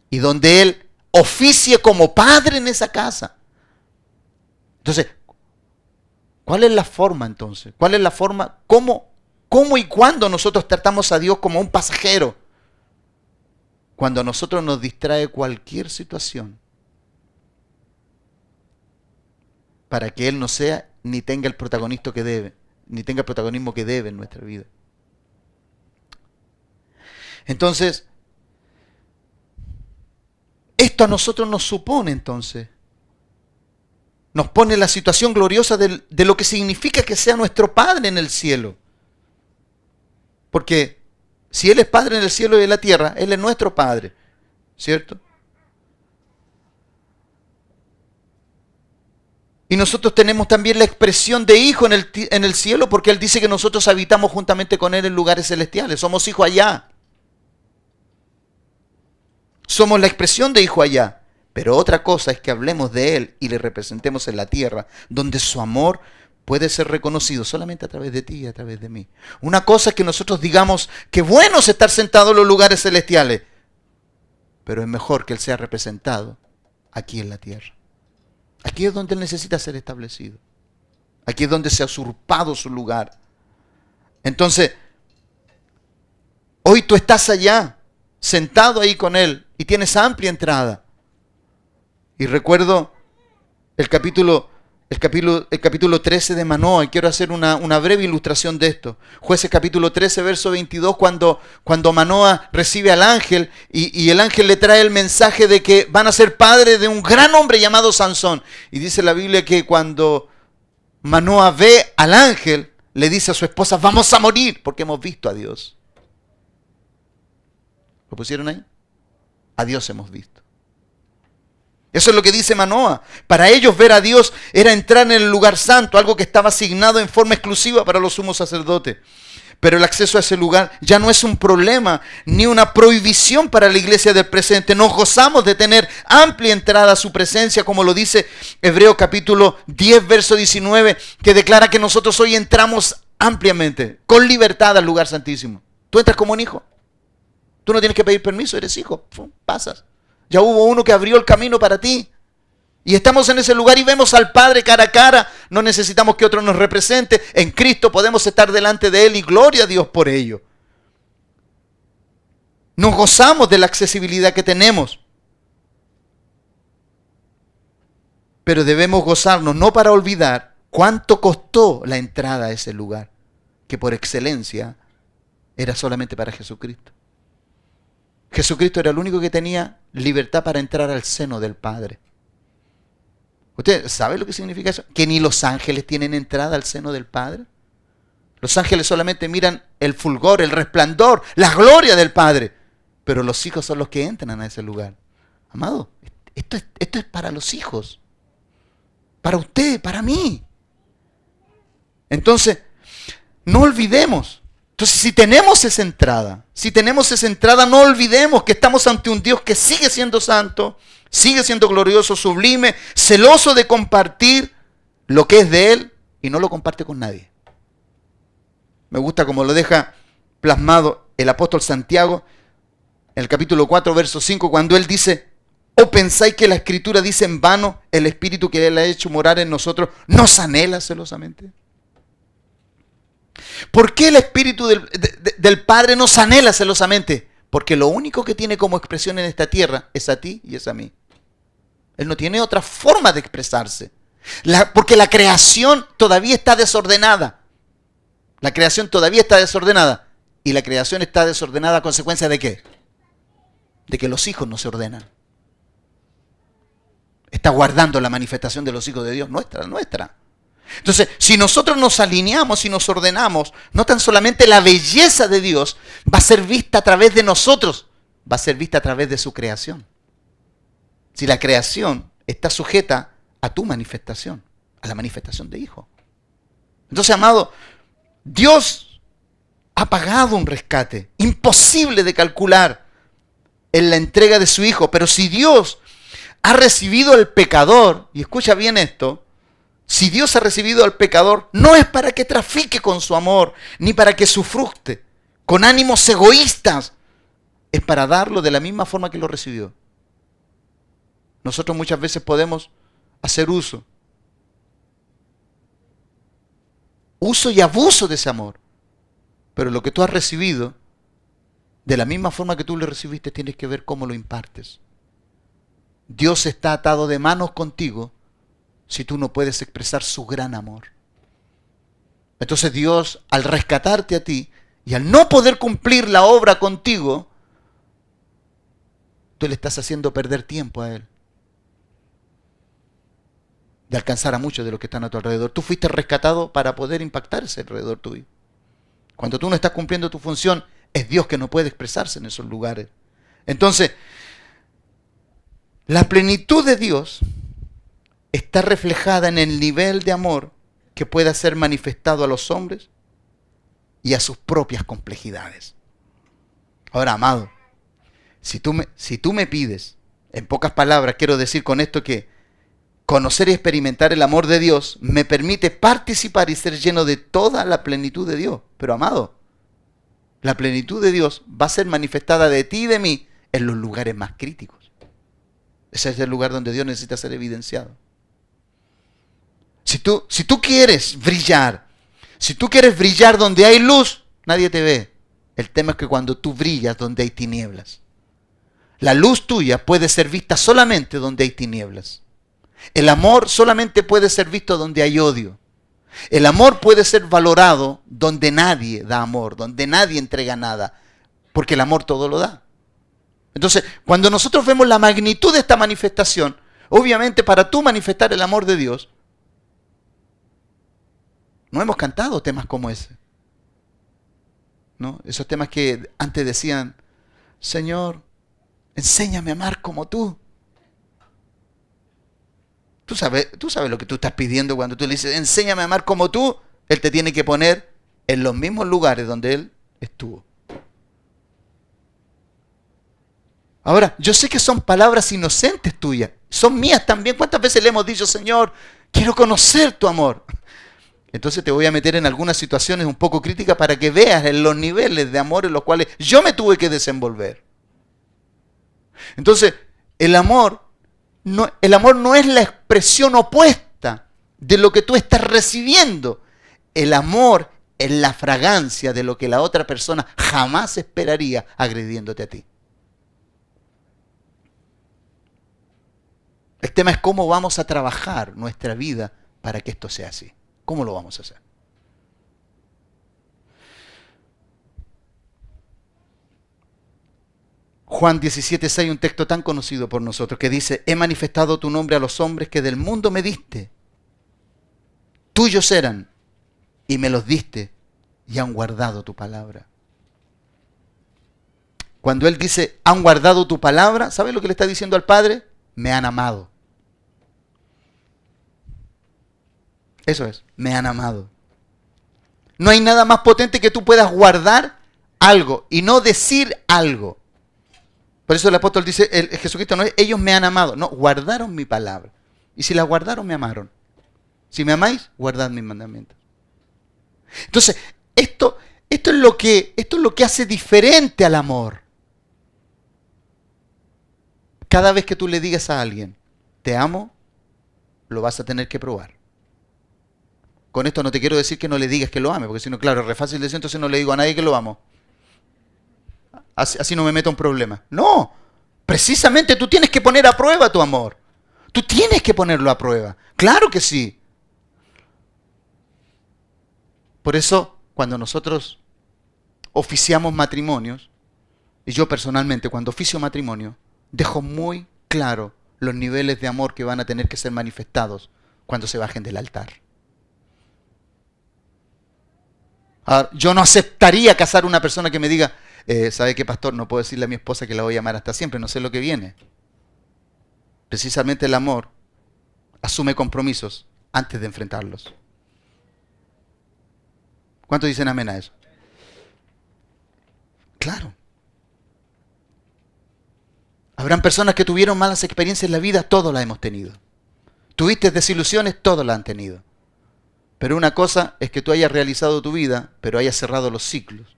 y donde Él oficie como padre en esa casa. Entonces, ¿cuál es la forma entonces? ¿Cuál es la forma? ¿Cómo y cuándo nosotros tratamos a Dios como un pasajero? Cuando a nosotros nos distrae cualquier situación para que Él no sea ni tenga el protagonismo que debe, ni tenga el protagonismo que debe en nuestra vida. Entonces, esto a nosotros nos supone entonces, nos pone la situación gloriosa de lo que significa que sea nuestro Padre en el cielo. Porque si Él es Padre en el cielo y en la tierra, Él es nuestro Padre, ¿cierto? Y nosotros tenemos también la expresión de hijo en el cielo, porque Él dice que nosotros habitamos juntamente con Él en lugares celestiales. Somos hijos allá. Somos la expresión de hijo allá. Pero otra cosa es que hablemos de Él y le representemos en la tierra, donde su amor puede ser reconocido solamente a través de ti y a través de mí. Una cosa es que nosotros digamos que bueno es estar sentado en los lugares celestiales, pero es mejor que Él sea representado aquí en la tierra. Aquí es donde Él necesita ser establecido. Aquí es donde se ha usurpado su lugar. Entonces, hoy tú estás allá, sentado ahí con Él, y tienes amplia entrada. Y recuerdo el capítulo 13 de Manoah, y quiero hacer una breve ilustración de esto. Jueces capítulo 13, verso 22, cuando Manoah recibe al ángel, y el ángel le trae el mensaje de que van a ser padres de un gran hombre llamado Sansón. Y dice la Biblia que cuando Manoah ve al ángel, le dice a su esposa, vamos a morir, porque hemos visto a Dios. ¿Lo pusieron ahí? A Dios hemos visto. Eso es lo que dice Manoah. Para ellos ver a Dios era entrar en el lugar santo, algo que estaba asignado en forma exclusiva para los sumos sacerdotes. Pero el acceso a ese lugar ya no es un problema ni una prohibición para la iglesia del presente. Nos gozamos de tener amplia entrada a su presencia, como lo dice Hebreos capítulo 10, verso 19, que declara que nosotros hoy entramos ampliamente, con libertad al lugar santísimo. Tú entras como un hijo. Tú no tienes que pedir permiso, eres hijo. Pasas. Ya hubo uno que abrió el camino para ti. Y estamos en ese lugar y vemos al Padre cara a cara. No necesitamos que otro nos represente. En Cristo podemos estar delante de Él y gloria a Dios por ello. Nos gozamos de la accesibilidad que tenemos. Pero debemos gozarnos no para olvidar cuánto costó la entrada a ese lugar, que por excelencia era solamente para Jesucristo. Jesucristo era el único que tenía libertad para entrar al seno del Padre. ¿Usted sabe lo que significa eso? Que ni los ángeles tienen entrada al seno del Padre. Los ángeles solamente miran el fulgor, el resplandor, la gloria del Padre. Pero los hijos son los que entran a ese lugar. Amado, esto es para los hijos. Para usted, para mí. Entonces, no olvidemos. Entonces, si tenemos esa entrada, no olvidemos que estamos ante un Dios que sigue siendo santo, sigue siendo glorioso, sublime, celoso de compartir lo que es de Él y no lo comparte con nadie. Me gusta como lo deja plasmado el apóstol Santiago en el capítulo 4, verso 5, cuando él dice: ¿o pensáis que la Escritura dice en vano, el Espíritu que Él ha hecho morar en nosotros nos anhela celosamente? ¿Por qué el Espíritu del Padre nos anhela celosamente? Porque lo único que tiene como expresión en esta tierra es a ti y es a mí. Él no tiene otra forma de expresarse. Porque la creación todavía está desordenada. La creación todavía está desordenada. Y la creación está desordenada a consecuencia ¿de qué? De que los hijos no se ordenan. Está guardando la manifestación de los hijos de Dios, nuestra. Entonces, si nosotros nos alineamos y nos ordenamos, no tan solamente la belleza de Dios va a ser vista a través de nosotros, va a ser vista a través de su creación. Si la creación está sujeta a tu manifestación, a la manifestación de Hijo. Entonces, amado, Dios ha pagado un rescate imposible de calcular en la entrega de su Hijo, pero si Dios ha recibido al pecador, y escucha bien esto, si Dios ha recibido al pecador, no es para que trafique con su amor, ni para que sufructe, con ánimos egoístas, es para darlo de la misma forma que lo recibió. Nosotros muchas veces podemos hacer uso y abuso de ese amor, pero lo que tú has recibido, de la misma forma que tú lo recibiste, tienes que ver cómo lo impartes. Dios está atado de manos contigo si tú no puedes expresar su gran amor. Entonces Dios, al rescatarte a ti y al no poder cumplir la obra contigo, tú le estás haciendo perder tiempo a Él. De alcanzar a muchos de los que están a tu alrededor. Tú fuiste rescatado para poder impactar ese alrededor tuyo. Cuando tú no estás cumpliendo tu función, es Dios que no puede expresarse en esos lugares. Entonces, la plenitud de Dios está reflejada en el nivel de amor que pueda ser manifestado a los hombres y a sus propias complejidades. Ahora, amado, si tú me pides, en pocas palabras, quiero decir con esto que conocer y experimentar el amor de Dios me permite participar y ser lleno de toda la plenitud de Dios. Pero, amado, la plenitud de Dios va a ser manifestada de ti y de mí en los lugares más críticos. Ese es el lugar donde Dios necesita ser evidenciado. Si tú quieres brillar, donde hay luz, nadie te ve. El tema es que cuando tú brillas donde hay tinieblas, la luz tuya puede ser vista solamente donde hay tinieblas. El amor solamente puede ser visto donde hay odio. El amor puede ser valorado donde nadie da amor, donde nadie entrega nada, porque el amor todo lo da. Entonces, cuando nosotros vemos la magnitud de esta manifestación, obviamente para tú manifestar el amor de Dios, no hemos cantado temas como ese, ¿no? Esos temas que antes decían: Señor, enséñame a amar como tú. Tú sabes lo que tú estás pidiendo cuando tú le dices: enséñame a amar como tú. Él te tiene que poner en los mismos lugares donde Él estuvo. Ahora, yo sé que son palabras inocentes tuyas, son mías también. ¿Cuántas veces le hemos dicho: Señor, quiero conocer tu amor? Entonces te voy a meter en algunas situaciones un poco críticas para que veas en los niveles de amor en los cuales yo me tuve que desenvolver. Entonces, el amor el amor no es la expresión opuesta de lo que tú estás recibiendo. El amor es la fragancia de lo que la otra persona jamás esperaría agrediéndote a ti. El tema es cómo vamos a trabajar nuestra vida para que esto sea así. ¿Cómo lo vamos a hacer? Juan 17:6, un texto tan conocido por nosotros, que dice: he manifestado tu nombre a los hombres que del mundo me diste. Tuyos eran, y me los diste, y han guardado tu palabra. Cuando Él dice, han guardado tu palabra, ¿sabes lo que le está diciendo al Padre? Me han amado. Eso es, me han amado. No hay nada más potente que tú puedas guardar algo y no decir algo. Por eso el apóstol dice, Jesucristo no es, ellos me han amado. No, guardaron mi palabra. Y si la guardaron, me amaron. Si me amáis, guardad mis mandamientos. Entonces, esto es lo que hace diferente al amor. Cada vez que tú le digas a alguien, te amo, lo vas a tener que probar. Con esto no te quiero decir que no le digas que lo ame, porque si no, claro, es re fácil decir, entonces no le digo a nadie que lo amo. Así no me meto en problemas. No, precisamente tú tienes que poner a prueba tu amor. Tú tienes que ponerlo a prueba. Claro que sí. Por eso, cuando nosotros oficiamos matrimonios, y yo personalmente cuando oficio matrimonio, dejo muy claro los niveles de amor que van a tener que ser manifestados cuando se bajen del altar. Ahora, yo no aceptaría casar a una persona que me diga, ¿sabe qué, pastor? No puedo decirle a mi esposa que la voy a amar hasta siempre, no sé lo que viene. Precisamente el amor asume compromisos antes de enfrentarlos. ¿Cuántos dicen amén a eso? Claro. Habrán personas que tuvieron malas experiencias en la vida, todos las hemos tenido. Tuviste desilusiones, todos las han tenido. Pero una cosa es que tú hayas realizado tu vida, pero hayas cerrado los ciclos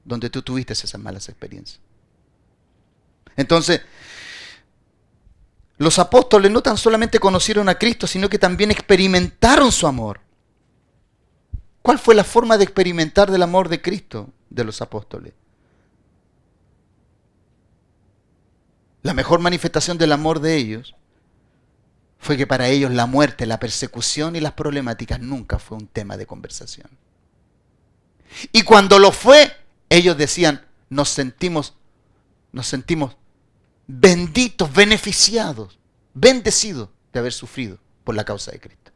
donde tú tuviste esas malas experiencias. Entonces, los apóstoles no tan solamente conocieron a Cristo, sino que también experimentaron su amor. ¿Cuál fue la forma de experimentar del amor de Cristo de los apóstoles? La mejor manifestación del amor de ellos fue que para ellos la muerte, la persecución y las problemáticas nunca fue un tema de conversación. Y cuando lo fue, ellos decían, nos sentimos benditos, beneficiados, bendecidos de haber sufrido por la causa de Cristo.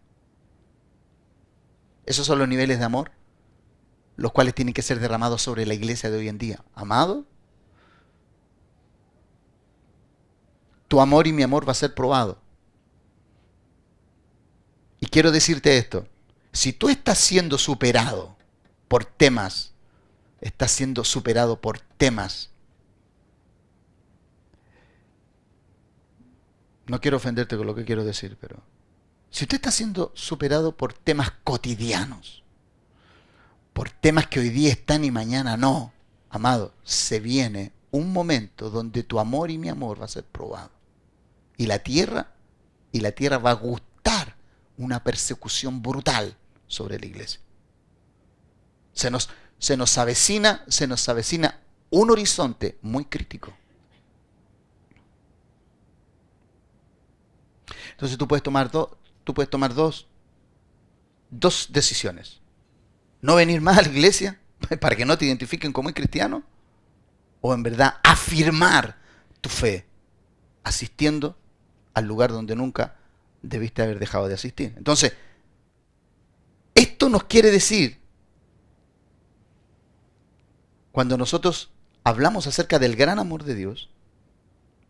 Esos son los niveles de amor, los cuales tienen que ser derramados sobre la iglesia de hoy en día. Amado, tu amor y mi amor va a ser probado. Y quiero decirte esto, si tú estás siendo superado por temas, no quiero ofenderte con lo que quiero decir, pero si usted está siendo superado por temas cotidianos, por temas que hoy día están y mañana no, amado, se viene un momento donde tu amor y mi amor va a ser probado. Y la tierra va a gustar una persecución brutal sobre la iglesia. Se nos avecina un horizonte muy crítico. Entonces tú puedes tomar dos decisiones. No venir más a la iglesia para que no te identifiquen como un cristiano, o en verdad afirmar tu fe asistiendo al lugar donde nunca debiste haber dejado de asistir. Entonces, esto nos quiere decir, cuando nosotros hablamos acerca del gran amor de Dios,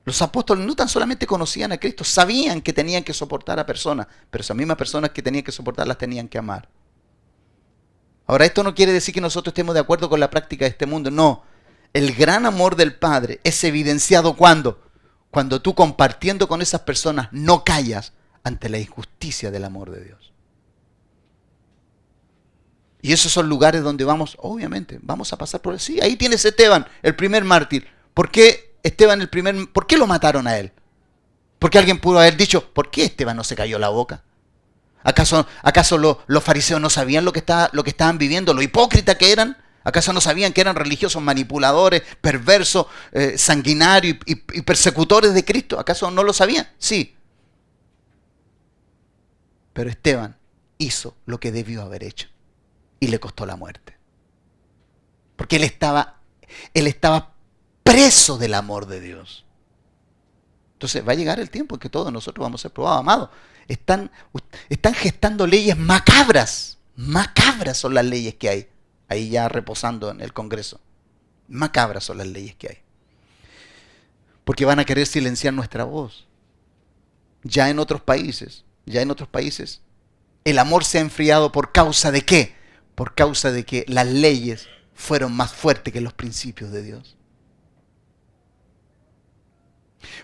los apóstoles no tan solamente conocían a Cristo, sabían que tenían que soportar a personas, pero esas mismas personas que tenían que soportar las tenían que amar. Ahora, esto no quiere decir que nosotros estemos de acuerdo con la práctica de este mundo, no. El gran amor del Padre es evidenciado cuando tú, compartiendo con esas personas, no callas ante la injusticia del amor de Dios. Y esos son lugares donde obviamente, vamos a pasar por él. Sí, ahí tienes a Esteban, el primer mártir. ¿Por qué Esteban por qué lo mataron a él? Porque alguien pudo haber dicho, ¿por qué Esteban no se cayó la boca? ¿Acaso los fariseos no sabían lo que estaban viviendo, lo hipócritas que eran? ¿Acaso no sabían que eran religiosos manipuladores, perversos, sanguinarios y persecutores de Cristo? ¿Acaso no lo sabían? Sí. Pero Esteban hizo lo que debió haber hecho y le costó la muerte. Porque él estaba preso del amor de Dios. Entonces va a llegar el tiempo en que todos nosotros vamos a ser probados, amados. Están gestando leyes macabras. Macabras son las leyes que hay. Ahí ya reposando en el Congreso. Macabras son las leyes que hay. Porque van a querer silenciar nuestra voz. Ya en otros países, el amor se ha enfriado ¿por causa de qué? Por causa de que las leyes fueron más fuertes que los principios de Dios.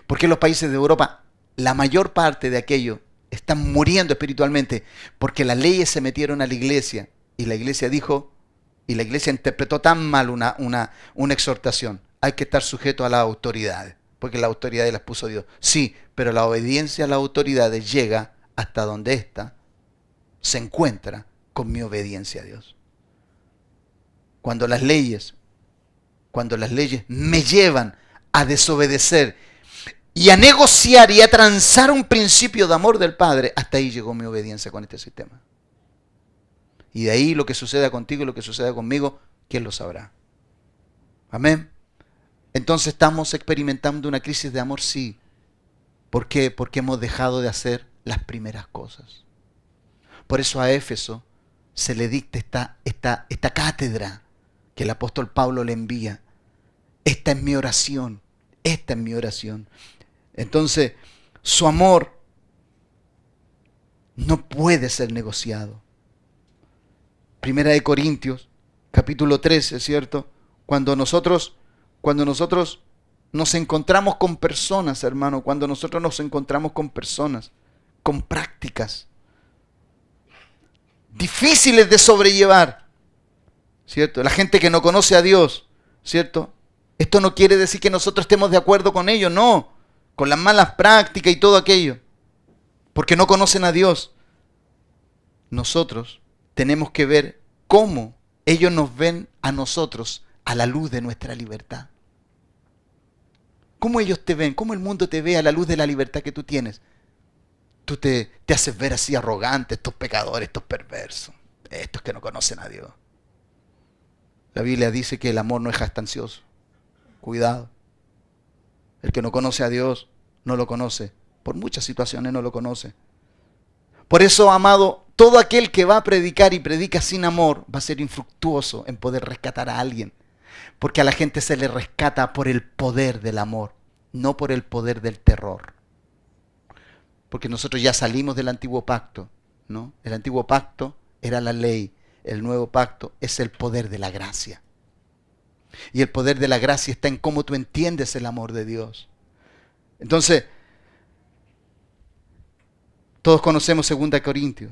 Porque en los países de Europa, la mayor parte de aquello están muriendo espiritualmente porque las leyes se metieron a la iglesia y la iglesia dijo, y la iglesia interpretó tan mal una exhortación. Hay que estar sujeto a las autoridades, porque las autoridades las puso Dios. Sí, pero la obediencia a las autoridades llega hasta donde ésta se encuentra con mi obediencia a Dios. Cuando las leyes me llevan a desobedecer y a negociar y a transar un principio de amor del Padre, hasta ahí llegó mi obediencia con este sistema. Y de ahí lo que suceda contigo y lo que suceda conmigo, ¿quién lo sabrá? Amén. Entonces estamos experimentando una crisis de amor, sí. ¿Por qué? Porque hemos dejado de hacer las primeras cosas. Por eso a Éfeso se le dicta esta cátedra que el apóstol Pablo le envía. Esta es mi oración. Esta es mi oración. Entonces, su amor no puede ser negociado. Primera de Corintios, capítulo 13, ¿cierto? Cuando nosotros nos encontramos con personas, hermano, cuando nosotros nos encontramos con personas, con prácticas difíciles de sobrellevar, ¿cierto? La gente que no conoce a Dios, ¿cierto? Esto no quiere decir que nosotros estemos de acuerdo con ellos, no, con las malas prácticas y todo aquello, porque no conocen a Dios. Nosotros tenemos que ver cómo ellos nos ven a nosotros a la luz de nuestra libertad. ¿Cómo ellos te ven? ¿Cómo el mundo te ve a la luz de la libertad que tú tienes? Tú te haces ver así arrogante, estos pecadores, estos perversos, estos que no conocen a Dios. La Biblia dice que el amor no es jactancioso. Cuidado. El que no conoce a Dios no lo conoce. Por muchas situaciones no lo conoce. Por eso, amado, todo aquel que va a predicar y predica sin amor va a ser infructuoso en poder rescatar a alguien. Porque a la gente se le rescata por el poder del amor, no por el poder del terror. Porque nosotros ya salimos del antiguo pacto, ¿no? El antiguo pacto era la ley, el nuevo pacto es el poder de la gracia. Y el poder de la gracia está en cómo tú entiendes el amor de Dios. Entonces, todos conocemos 1 Corintios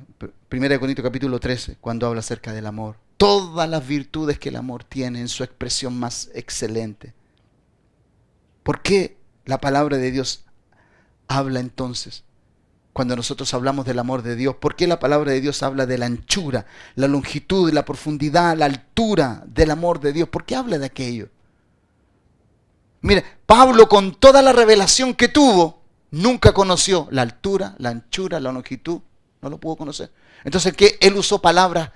capítulo 13, cuando habla acerca del amor. Todas las virtudes que el amor tiene en su expresión más excelente. ¿Por qué la palabra de Dios habla entonces? Cuando nosotros hablamos del amor de Dios, ¿por qué la palabra de Dios habla de la anchura, la longitud, la profundidad, la altura del amor de Dios? ¿Por qué habla de aquello? Mira, Pablo con toda la revelación que tuvo, nunca conoció la altura, la anchura, la longitud. No lo pudo conocer. Entonces, ¿qué? Él usó palabras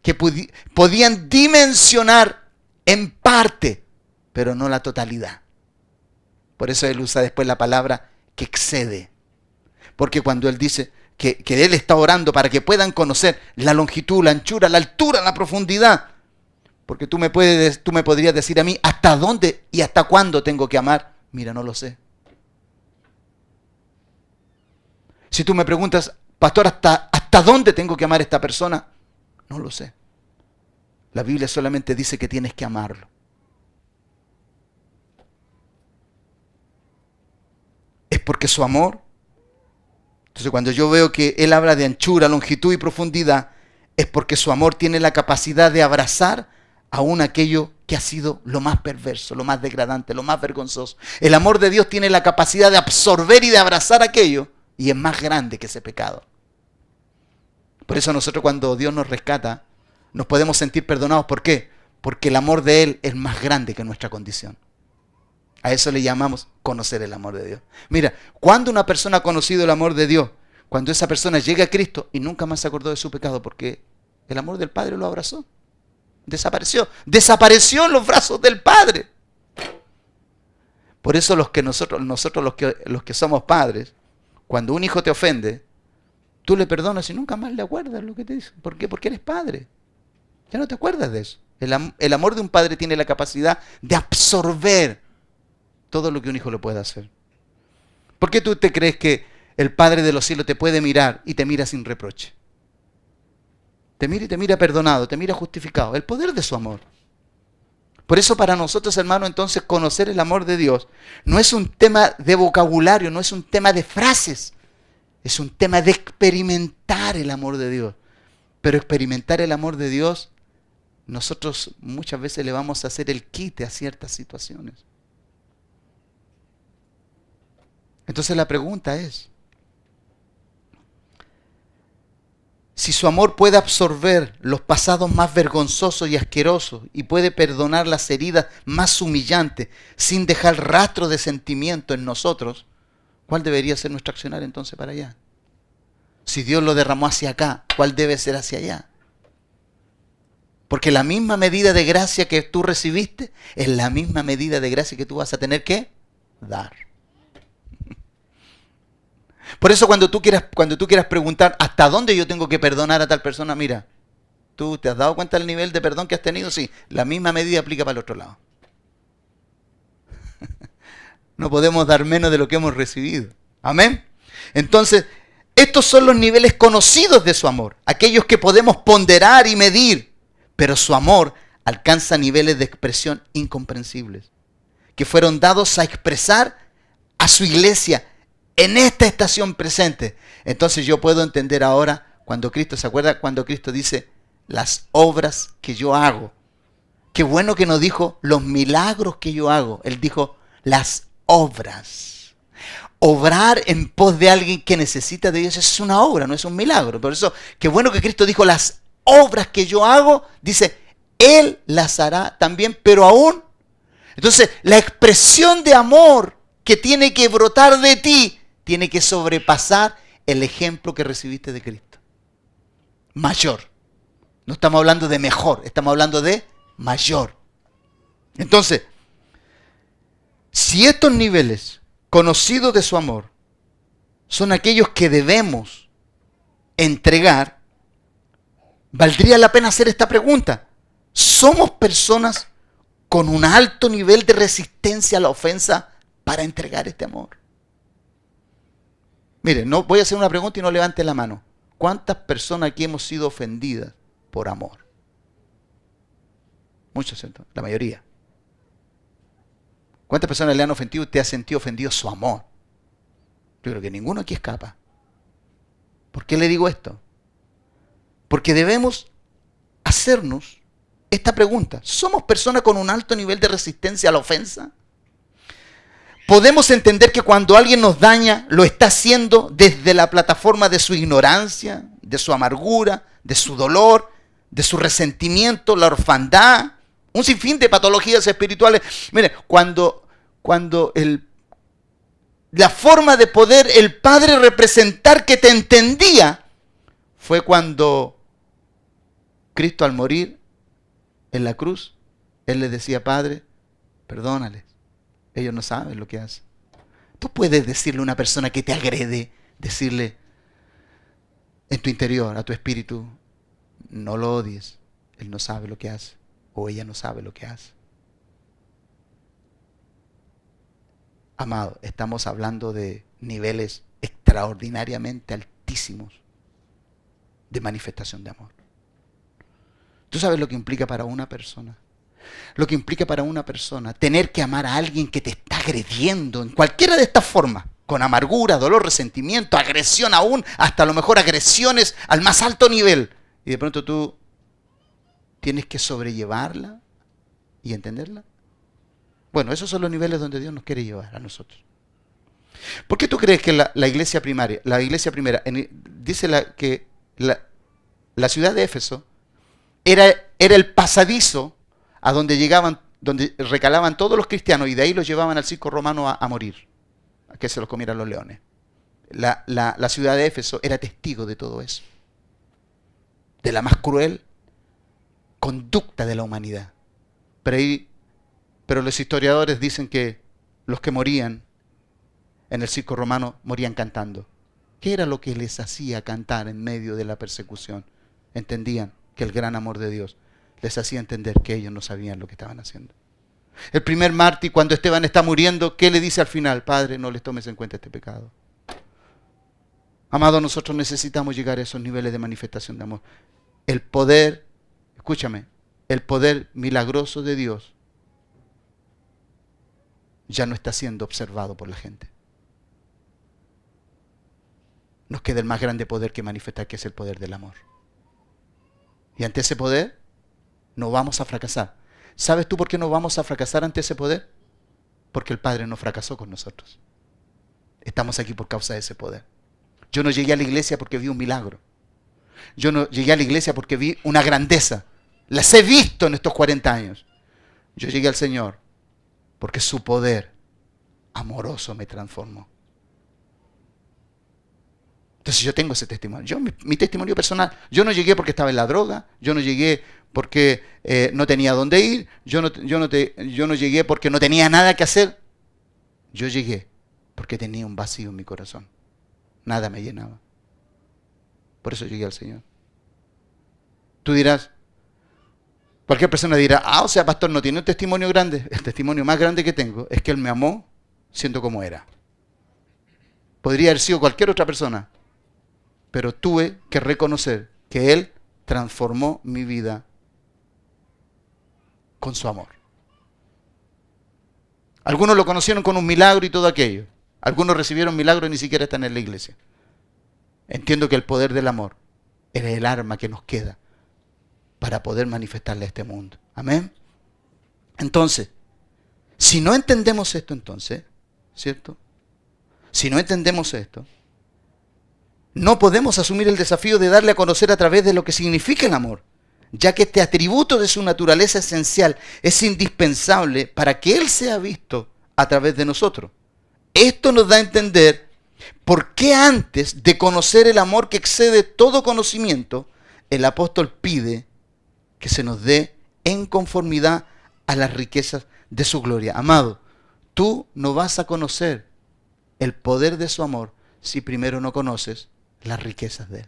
que podían dimensionar en parte, pero no la totalidad. Por eso él usa después la palabra que excede. Porque cuando él dice que él está orando para que puedan conocer la longitud, la anchura, la altura, la profundidad. Porque tú me podrías decir a mí hasta dónde y hasta cuándo tengo que amar. Mira, no lo sé. Si tú me preguntas, pastor, ¿hasta dónde tengo que amar a esta persona? No lo sé. La Biblia solamente dice que tienes que amarlo. Es porque su amor. Entonces cuando yo veo que él habla de anchura, longitud y profundidad, es porque su amor tiene la capacidad de abrazar aún aquello que ha sido lo más perverso, lo más degradante, lo más vergonzoso. El amor de Dios tiene la capacidad de absorber y de abrazar aquello y es más grande que ese pecado. Por eso nosotros cuando Dios nos rescata, nos podemos sentir perdonados. ¿Por qué? Porque el amor de Él es más grande que nuestra condición. A eso le llamamos conocer el amor de Dios. Mira, cuando una persona ha conocido el amor de Dios, cuando esa persona llega a Cristo y nunca más se acordó de su pecado porque el amor del Padre lo abrazó. Desapareció en los brazos del Padre. Por eso nosotros los que somos padres, cuando un hijo te ofende, tú le perdonas y nunca más le acuerdas lo que te dice. ¿Por qué? Porque eres padre. Ya no te acuerdas de eso. El amor de un padre tiene la capacidad de absorber todo lo que un hijo le puede hacer. ¿Por qué tú te crees que el Padre de los cielos te puede mirar y te mira sin reproche? Te mira y te mira perdonado, te mira justificado. El poder de su amor. Por eso para nosotros, hermano, entonces conocer el amor de Dios no es un tema de vocabulario, no es un tema de frases. Es un tema de experimentar el amor de Dios. Pero experimentar el amor de Dios, nosotros muchas veces le vamos a hacer el quite a ciertas situaciones. Entonces la pregunta es, si su amor puede absorber los pasados más vergonzosos y asquerosos y puede perdonar las heridas más humillantes sin dejar rastro de sentimiento en nosotros, ¿cuál debería ser nuestro accionar entonces para allá? Si Dios lo derramó hacia acá, ¿cuál debe ser hacia allá? Porque la misma medida de gracia que tú recibiste es la misma medida de gracia que tú vas a tener que dar. Por eso cuando tú quieras preguntar hasta dónde yo tengo que perdonar a tal persona, mira, ¿tú te has dado cuenta del nivel de perdón que has tenido? Sí, la misma medida aplica para el otro lado. No podemos dar menos de lo que hemos recibido. Amén. Entonces, estos son los niveles conocidos de su amor, aquellos que podemos ponderar y medir, pero su amor alcanza niveles de expresión incomprensibles, que fueron dados a expresar a su iglesia en esta estación presente. Entonces yo puedo entender ahora cuando Cristo, ¿se acuerda? Cuando Cristo dice, las obras que yo hago. Qué bueno que no dijo los milagros que yo hago. Él dijo las obras. Obrar en pos de alguien que necesita de Dios es una obra, no es un milagro. Por eso, qué bueno que Cristo dijo las obras que yo hago. Dice, Él las hará también, pero aún. Entonces, la expresión de amor que tiene que brotar de ti tiene que sobrepasar el ejemplo que recibiste de Cristo. Mayor. No estamos hablando de mejor, estamos hablando de mayor. Entonces, si estos niveles conocidos de su amor son aquellos que debemos entregar, valdría la pena hacer esta pregunta. ¿Somos personas con un alto nivel de resistencia a la ofensa para entregar este amor? Mire, no voy a hacer una pregunta y no levante la mano. ¿Cuántas personas aquí hemos sido ofendidas por amor? Muchos, ¿cierto? La mayoría. ¿Cuántas personas le han ofendido y usted ha sentido ofendido su amor? Yo creo que ninguno aquí escapa. ¿Por qué le digo esto? Porque debemos hacernos esta pregunta. ¿Somos personas con un alto nivel de resistencia a la ofensa? Podemos entender que cuando alguien nos daña, lo está haciendo desde la plataforma de su ignorancia, de su amargura, de su dolor, de su resentimiento, la orfandad, un sinfín de patologías espirituales. Mire, cuando la forma de poder el Padre representar que te entendía fue cuando Cristo al morir en la cruz, Él le decía, Padre, perdónales. Ellos no saben lo que hacen. Tú puedes decirle a una persona que te agrede, decirle en tu interior, a tu espíritu, no lo odies. Él no sabe lo que hace. O ella no sabe lo que hace. Amado, estamos hablando de niveles extraordinariamente altísimos de manifestación de amor. ¿Tú sabes lo que implica para una persona? Lo que implica para una persona tener que amar a alguien que te está agrediendo en cualquiera de estas formas, con amargura, dolor, resentimiento, agresión aún, hasta a lo mejor agresiones al más alto nivel. Y de pronto tú tienes que sobrellevarla y entenderla. Bueno, esos son los niveles donde Dios nos quiere llevar a nosotros. ¿Por qué tú crees que la iglesia primera, dice que la ciudad de Éfeso era el pasadizo a donde llegaban, donde recalaban todos los cristianos y de ahí los llevaban al circo romano a morir, a que se los comieran los leones? La ciudad de Éfeso era testigo de todo eso, de la más cruel conducta de la humanidad. Pero los historiadores dicen que los que morían en el circo romano morían cantando. ¿Qué era lo que les hacía cantar en medio de la persecución? Entendían que el gran amor de Dios les hacía entender que ellos no sabían lo que estaban haciendo. El primer mártir, cuando Esteban está muriendo, ¿qué le dice al final? Padre, no les tomes en cuenta este pecado. Amados, nosotros necesitamos llegar a esos niveles de manifestación de amor. El poder, escúchame, el poder milagroso de Dios ya no está siendo observado por la gente. Nos queda el más grande poder que manifestar, que es el poder del amor. Y ante ese poder no vamos a fracasar. ¿Sabes tú por qué no vamos a fracasar ante ese poder? Porque el Padre no fracasó con nosotros. Estamos aquí por causa de ese poder. Yo no llegué a la iglesia porque vi un milagro. Yo no llegué a la iglesia porque vi una grandeza. Las he visto en estos 40 años. Yo llegué al Señor porque su poder amoroso me transformó. Entonces yo tengo ese testimonio. Mi testimonio personal. Yo no llegué porque estaba en la droga. Yo no llegué porque no tenía dónde ir. Yo no llegué porque no tenía nada que hacer. Yo llegué porque tenía un vacío en mi corazón. Nada me llenaba. Por eso llegué al Señor. Tú dirás, cualquier persona dirá, o sea, pastor, no tiene un testimonio grande. El testimonio más grande que tengo es que Él me amó siendo como era. Podría haber sido cualquier otra persona, pero tuve que reconocer que Él transformó mi vida con su amor. Algunos lo conocieron con un milagro y todo aquello. Algunos recibieron milagros y ni siquiera están en la iglesia. Entiendo que el poder del amor es el arma que nos queda para poder manifestarle a este mundo. Amén. Entonces, si no entendemos esto entonces, ¿cierto? Si no entendemos esto, no podemos asumir el desafío de darle a conocer a través de lo que significa el amor, ya que este atributo de su naturaleza esencial es indispensable para que Él sea visto a través de nosotros. Esto nos da a entender por qué antes de conocer el amor que excede todo conocimiento, el apóstol pide que se nos dé en conformidad a las riquezas de su gloria. Amado, tú no vas a conocer el poder de su amor si primero no conoces las riquezas de Él.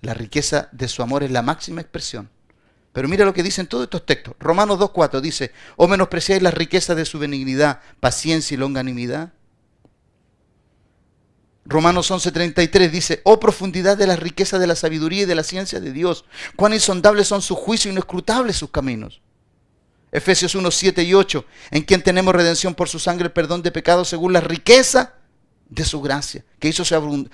La riqueza de su amor es la máxima expresión. Pero mira lo que dicen todos estos textos. Romanos 2:4 dice, ¿o menospreciáis las riquezas de su benignidad, paciencia y longanimidad? Romanos 11:33 dice, oh profundidad de la riqueza de la sabiduría y de la ciencia de Dios, cuán insondables son sus juicios y inescrutables sus caminos. Efesios 1:7 y 8, en quien tenemos redención por su sangre, el perdón de pecados según la riqueza de su gracia, que hizo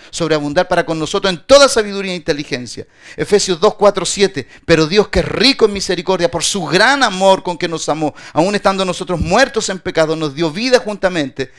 sobreabundar para con nosotros en toda sabiduría e inteligencia. Efesios 2:4-7, pero Dios, que es rico en misericordia, por su gran amor con que nos amó, aun estando nosotros muertos en pecado, nos dio vida juntamente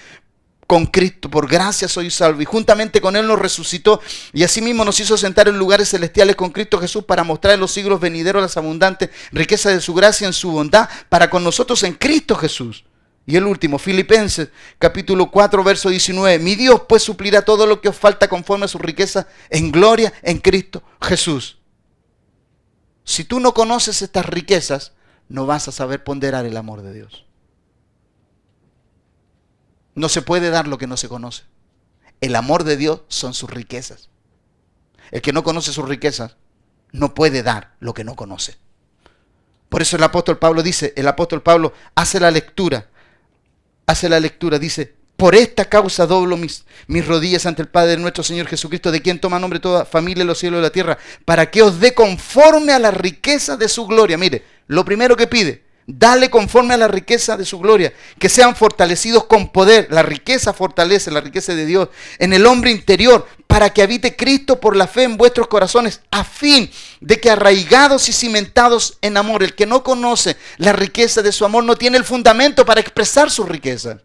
con Cristo. Por gracia soy salvo, y juntamente con Él nos resucitó, y asimismo nos hizo sentar en lugares celestiales con Cristo Jesús, para mostrar en los siglos venideros las abundantes riquezas de su gracia en su bondad para con nosotros en Cristo Jesús. Y el último, Filipenses, capítulo 4, verso 19. Mi Dios pues suplirá todo lo que os falta conforme a su riqueza en gloria en Cristo Jesús. Si tú no conoces estas riquezas, no vas a saber ponderar el amor de Dios. No se puede dar lo que no se conoce. El amor de Dios son sus riquezas. El que no conoce sus riquezas no puede dar lo que no conoce. Por eso el apóstol Pablo hace la lectura, dice, por esta causa doblo mis rodillas ante el Padre de nuestro Señor Jesucristo, de quien toma nombre toda familia en los cielos y la tierra, para que os dé conforme a la riqueza de su gloria. Mire, lo primero que pide, Dale conforme a la riqueza de su gloria, que sean fortalecidos con poder. La riqueza fortalece, la riqueza de Dios, en el hombre interior, para que habite Cristo por la fe en vuestros corazones, a fin de que arraigados y cimentados en amor, el que no conoce la riqueza de su amor no tiene el fundamento para expresar su riqueza.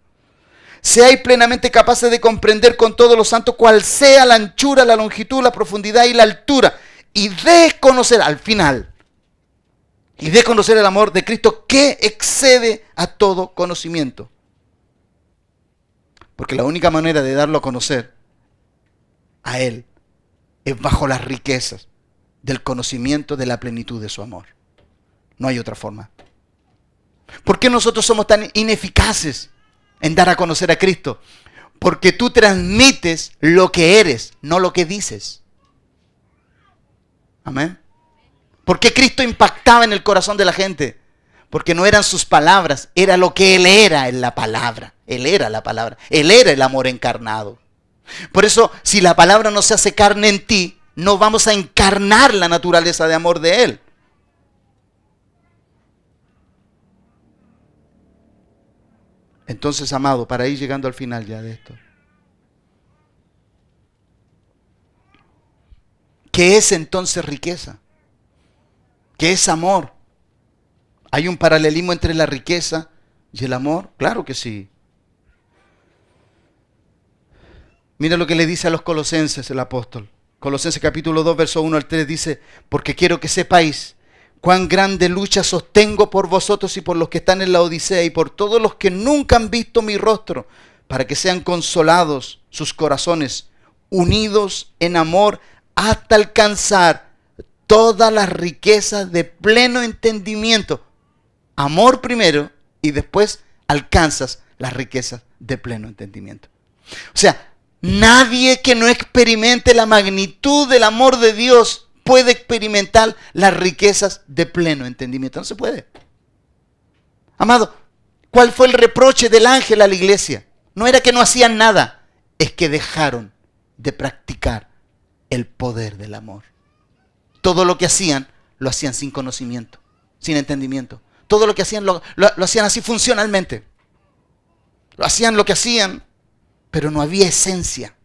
Seáis plenamente capaces de comprender con todos los santos cuál sea la anchura, la longitud, la profundidad y la altura, y de conocer al final, y de conocer el amor de Cristo que excede a todo conocimiento. Porque la única manera de darlo a conocer a Él es bajo las riquezas del conocimiento de la plenitud de su amor. No hay otra forma. ¿Por qué nosotros somos tan ineficaces en dar a conocer a Cristo? Porque tú transmites lo que eres, no lo que dices. Amén. ¿Por qué Cristo impactaba en el corazón de la gente? Porque no eran sus palabras, era lo que Él era en la palabra. Él era la palabra, Él era el amor encarnado. Por eso, si la palabra no se hace carne en ti, no vamos a encarnar la naturaleza de amor de Él. Entonces, amado, para ir llegando al final ya de esto, ¿qué es entonces riqueza? ¿Qué es amor? ¿Hay un paralelismo entre la riqueza y el amor? Claro que sí. Mira lo que le dice a los colosenses el apóstol. Colosenses capítulo 2, verso 1 al 3 dice: porque quiero que sepáis cuán grande lucha sostengo por vosotros y por los que están en la Odisea y por todos los que nunca han visto mi rostro, para que sean consolados sus corazones, unidos en amor hasta alcanzar todas las riquezas de pleno entendimiento. Amor primero y después alcanzas las riquezas de pleno entendimiento. O sea, nadie que no experimente la magnitud del amor de Dios puede experimentar las riquezas de pleno entendimiento. No se puede. Amado, ¿cuál fue el reproche del ángel a la iglesia? No era que no hacían nada, es que dejaron de practicar el poder del amor. Todo lo que hacían, lo hacían sin conocimiento, sin entendimiento. Todo lo que hacían, lo hacían así funcionalmente. Lo hacían lo que hacían, pero no había esencia.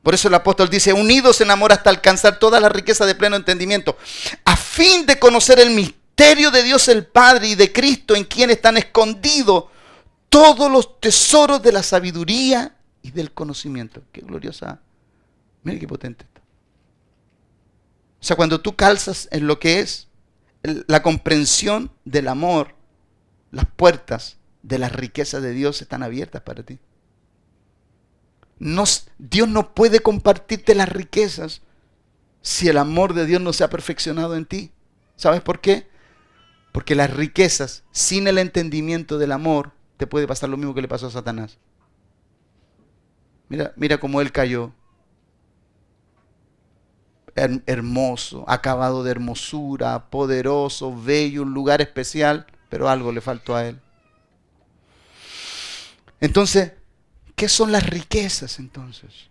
Por eso el apóstol dice: unidos en amor hasta alcanzar toda la riqueza de pleno entendimiento, a fin de conocer el misterio de Dios el Padre y de Cristo, en quien están escondidos todos los tesoros de la sabiduría y del conocimiento. Qué gloriosa. Mira qué potente esto. O sea, cuando tú calzas en lo que es la comprensión del amor, las puertas de las riquezas de Dios están abiertas para ti. Dios no puede compartirte las riquezas si el amor de Dios no se ha perfeccionado en ti. ¿Sabes por qué? Porque las riquezas, sin el entendimiento del amor, te puede pasar lo mismo que le pasó a Satanás. Mira cómo él cayó. Hermoso, acabado de hermosura, poderoso, bello, un lugar especial, pero algo le faltó a él. Entonces, ¿qué son las riquezas entonces?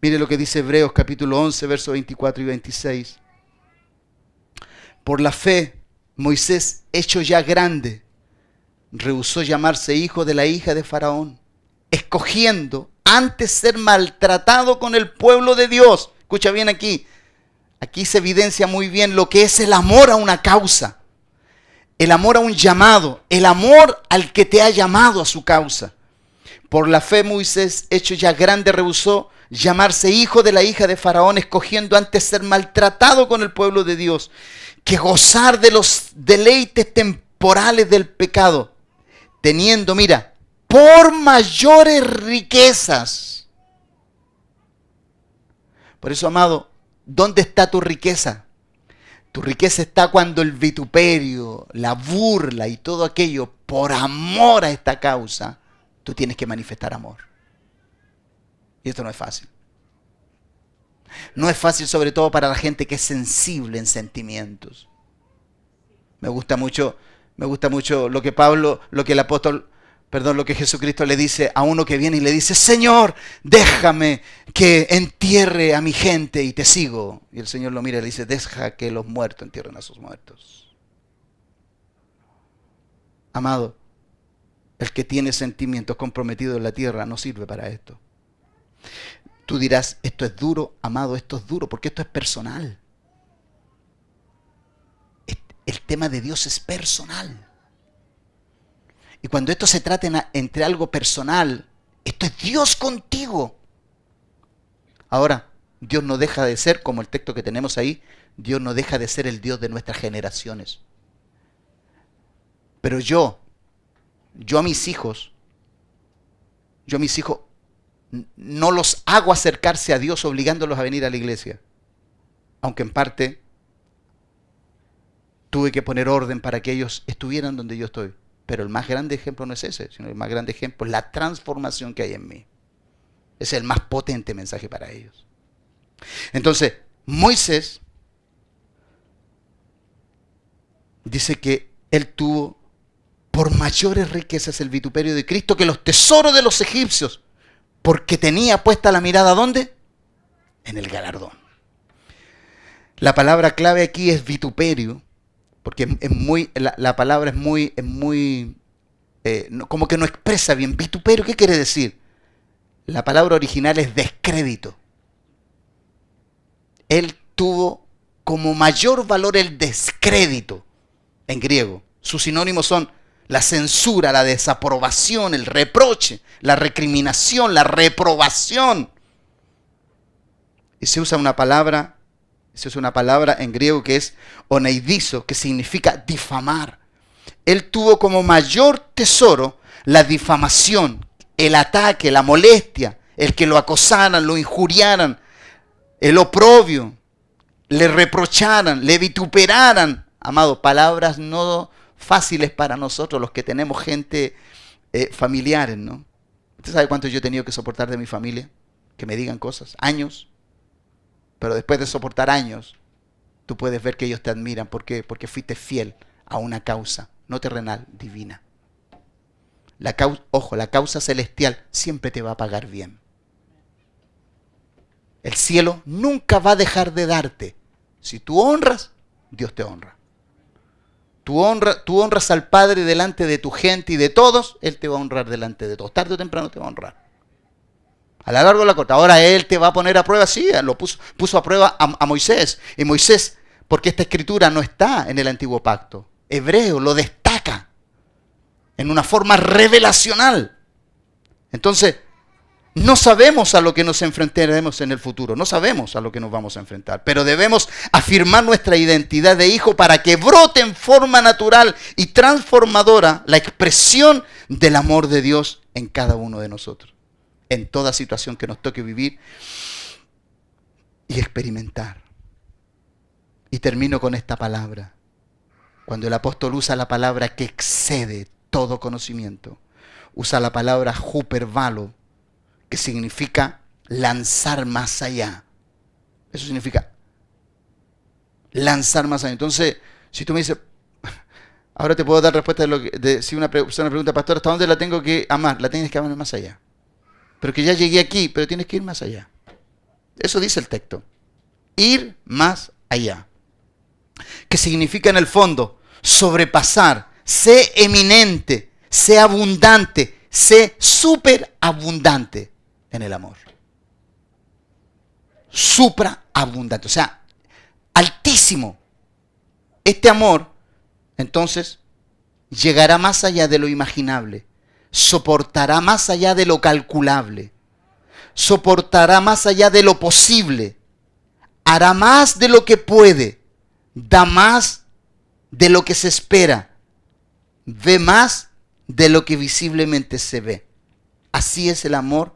Mire lo que dice Hebreos capítulo 11, versos 24 y 26. Por la fe, Moisés, hecho ya grande, rehusó llamarse hijo de la hija de Faraón, escogiendo antes ser maltratado con el pueblo de Dios. Escucha bien aquí. Aquí se evidencia muy bien lo que es el amor a una causa. El amor a un llamado, el amor al que te ha llamado a su causa. Por la fe Moisés, hecho ya grande, rehusó llamarse hijo de la hija de Faraón, escogiendo antes ser maltratado con el pueblo de Dios, que gozar de los deleites temporales del pecado, teniendo, mira, por mayores riquezas. Por eso, amado, ¿dónde está tu riqueza? Tu riqueza está cuando el vituperio, la burla y todo aquello, por amor a esta causa, tú tienes que manifestar amor. Y esto no es fácil. No es fácil, sobre todo para la gente que es sensible en sentimientos. Me gusta mucho lo que el apóstol Perdón, lo que Jesucristo le dice a uno que viene y le dice, Señor, déjame que entierre a mi gente y te sigo. Y el Señor lo mira y le dice, deja que los muertos entierren a sus muertos. Amado, el que tiene sentimientos comprometidos en la tierra no sirve para esto. Tú dirás, esto es duro, amado, esto es duro, porque esto es personal. El tema de Dios es personal. Y cuando esto se trata entre algo personal, esto es Dios contigo. Ahora, Dios no deja de ser, como el texto que tenemos ahí, Dios no deja de ser el Dios de nuestras generaciones. Pero yo a mis hijos no los hago acercarse a Dios obligándolos a venir a la iglesia. Aunque en parte tuve que poner orden para que ellos estuvieran donde yo estoy. Pero el más grande ejemplo no es ese, sino el más grande ejemplo es la transformación que hay en mí. Es el más potente mensaje para ellos. Entonces, Moisés dice que él tuvo por mayores riquezas el vituperio de Cristo que los tesoros de los egipcios, porque tenía puesta la mirada ¿dónde? En el galardón. La palabra clave aquí es vituperio, porque la palabra es muy como que no expresa bien. Vituperio, ¿qué quiere decir? La palabra original es descrédito. Él tuvo como mayor valor el descrédito en griego. Sus sinónimos son la censura, la desaprobación, el reproche, la recriminación, la reprobación. Y se usa una palabra en griego que es oneidizo, que significa difamar. Él tuvo como mayor tesoro la difamación, el ataque, la molestia, el que lo acosaran, lo injuriaran, el oprobio, le reprocharan, le vituperaran. Amado, palabras no fáciles para nosotros, los que tenemos gente familiares, ¿no? ¿Usted sabe cuánto yo he tenido que soportar de mi familia? Que me digan cosas, años. Pero después de soportar años, tú puedes ver que ellos te admiran. ¿Por qué? Porque fuiste fiel a una causa, no terrenal, divina. La causa celestial siempre te va a pagar bien. El cielo nunca va a dejar de darte. Si tú honras, Dios te honra. Tú honras al Padre delante de tu gente y de todos, Él te va a honrar delante de todos. Tarde o temprano te va a honrar. A la larga o a la corta. Ahora Él te va a poner a prueba, sí, lo puso a prueba a Moisés. Y Moisés, porque esta escritura no está en el antiguo pacto. Hebreo lo destaca en una forma revelacional. Entonces, no sabemos a lo que nos enfrentaremos en el futuro, no sabemos a lo que nos vamos a enfrentar, pero debemos afirmar nuestra identidad de hijo para que brote en forma natural y transformadora la expresión del amor de Dios en cada uno de nosotros, en toda situación que nos toque vivir y experimentar. Y termino con esta palabra. Cuando el apóstol usa la palabra que excede todo conocimiento, usa la palabra hupervalo, que significa lanzar más allá. Eso significa lanzar más allá. Entonces, si tú me dices, ahora te puedo dar respuesta si una persona pregunta, pastor, ¿hasta dónde la tengo que amar? La tienes que amar más allá. Pero que ya llegué aquí, pero tienes que ir más allá. Eso dice el texto. Ir más allá. Que significa en el fondo sobrepasar, sé eminente, sé abundante, sé superabundante en el amor. Supraabundante, o sea, altísimo. Este amor, entonces, llegará más allá de lo imaginable, soportará más allá de lo calculable, soportará más allá de lo posible, hará más de lo que puede, da más de lo que se espera, ve más de lo que visiblemente se ve. Así es el amor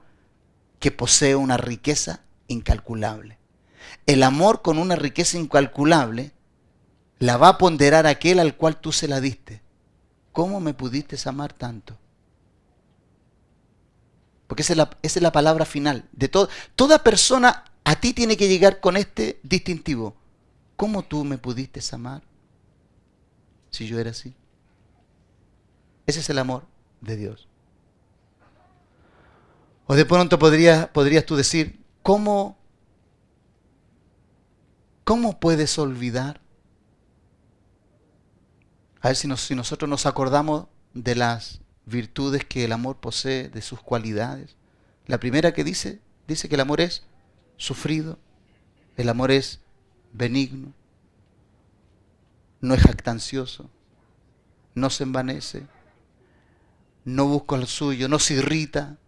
que posee una riqueza incalculable. El amor con una riqueza incalculable la va a ponderar aquel al cual tú se la diste. ¿Cómo me pudiste amar tanto? Porque esa es la palabra final de todo. Toda persona a ti tiene que llegar con este distintivo. ¿Cómo tú me pudiste amar si yo era así? Ese es el amor de Dios. O de pronto podrías tú decir, ¿cómo puedes olvidar? A ver si nosotros nos acordamos de las virtudes que el amor posee, de sus cualidades. La primera que dice que el amor es sufrido, el amor es benigno, no es jactancioso, no se envanece, no busca lo suyo, no se irrita,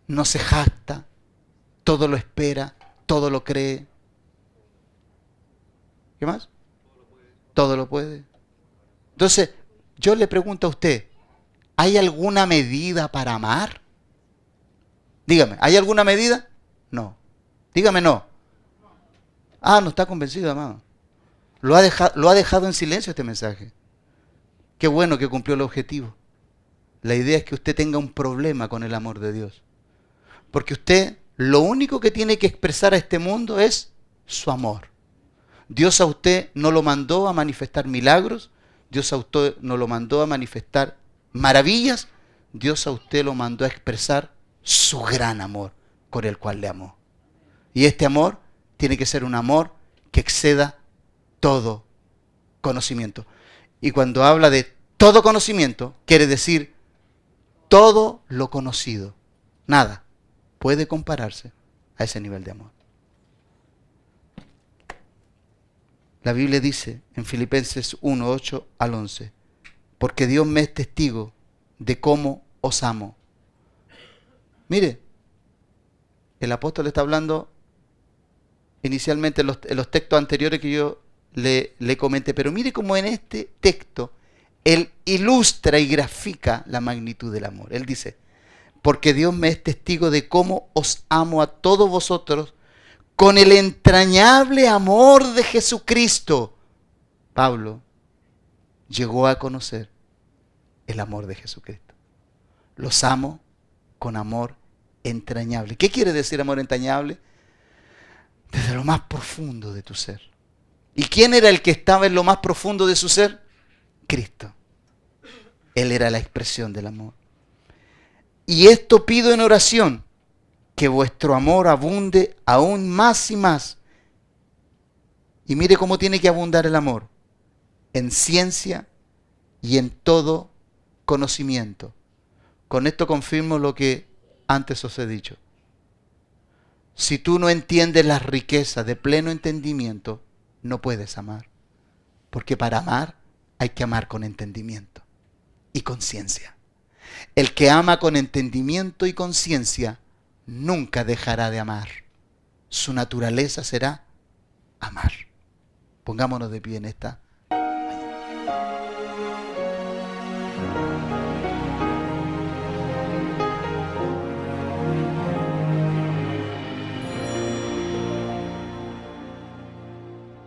no se jacta, todo lo espera, todo lo cree. ¿Qué más? Todo lo puede. Entonces, yo le pregunto a usted, ¿hay alguna medida para amar? Dígame, ¿hay alguna medida? No. Dígame no. Ah, no está convencido, amado. Lo ha dejado en silencio este mensaje. Qué bueno que cumplió el objetivo. La idea es que usted tenga un problema con el amor de Dios. Porque usted lo único que tiene que expresar a este mundo es su amor. Dios a usted no lo mandó a manifestar milagros. Dios a usted no lo mandó a manifestar maravillas. Dios a usted lo mandó a expresar su gran amor con el cual le amó. Y este amor tiene que ser un amor que exceda todo conocimiento. Y cuando habla de todo conocimiento, quiere decir todo lo conocido. Nada puede compararse a ese nivel de amor. La Biblia dice en Filipenses 1, 8 al 11, porque Dios me es testigo de cómo os amo. Mire, el apóstol está hablando inicialmente en los textos anteriores que yo le comenté, pero mire cómo en este texto él ilustra y grafica la magnitud del amor. Él dice, porque Dios me es testigo de cómo os amo a todos vosotros con el entrañable amor de Jesucristo. Pablo llegó a conocer el amor de Jesucristo. Los amo con amor entrañable. ¿Qué quiere decir amor entrañable? Desde lo más profundo de tu ser. ¿Y quién era el que estaba en lo más profundo de su ser? Cristo. Él era la expresión del amor. Y esto pido en oración, que vuestro amor abunde aún más y más. Y mire cómo tiene que abundar el amor. En ciencia y en todo conocimiento. Con esto confirmo lo que antes os he dicho. Si tú no entiendes las riquezas de pleno entendimiento, no puedes amar. Porque para amar hay que amar con entendimiento y conciencia. El que ama con entendimiento y conciencia nunca dejará de amar. Su naturaleza será amar. Pongámonos de pie en esta mañana.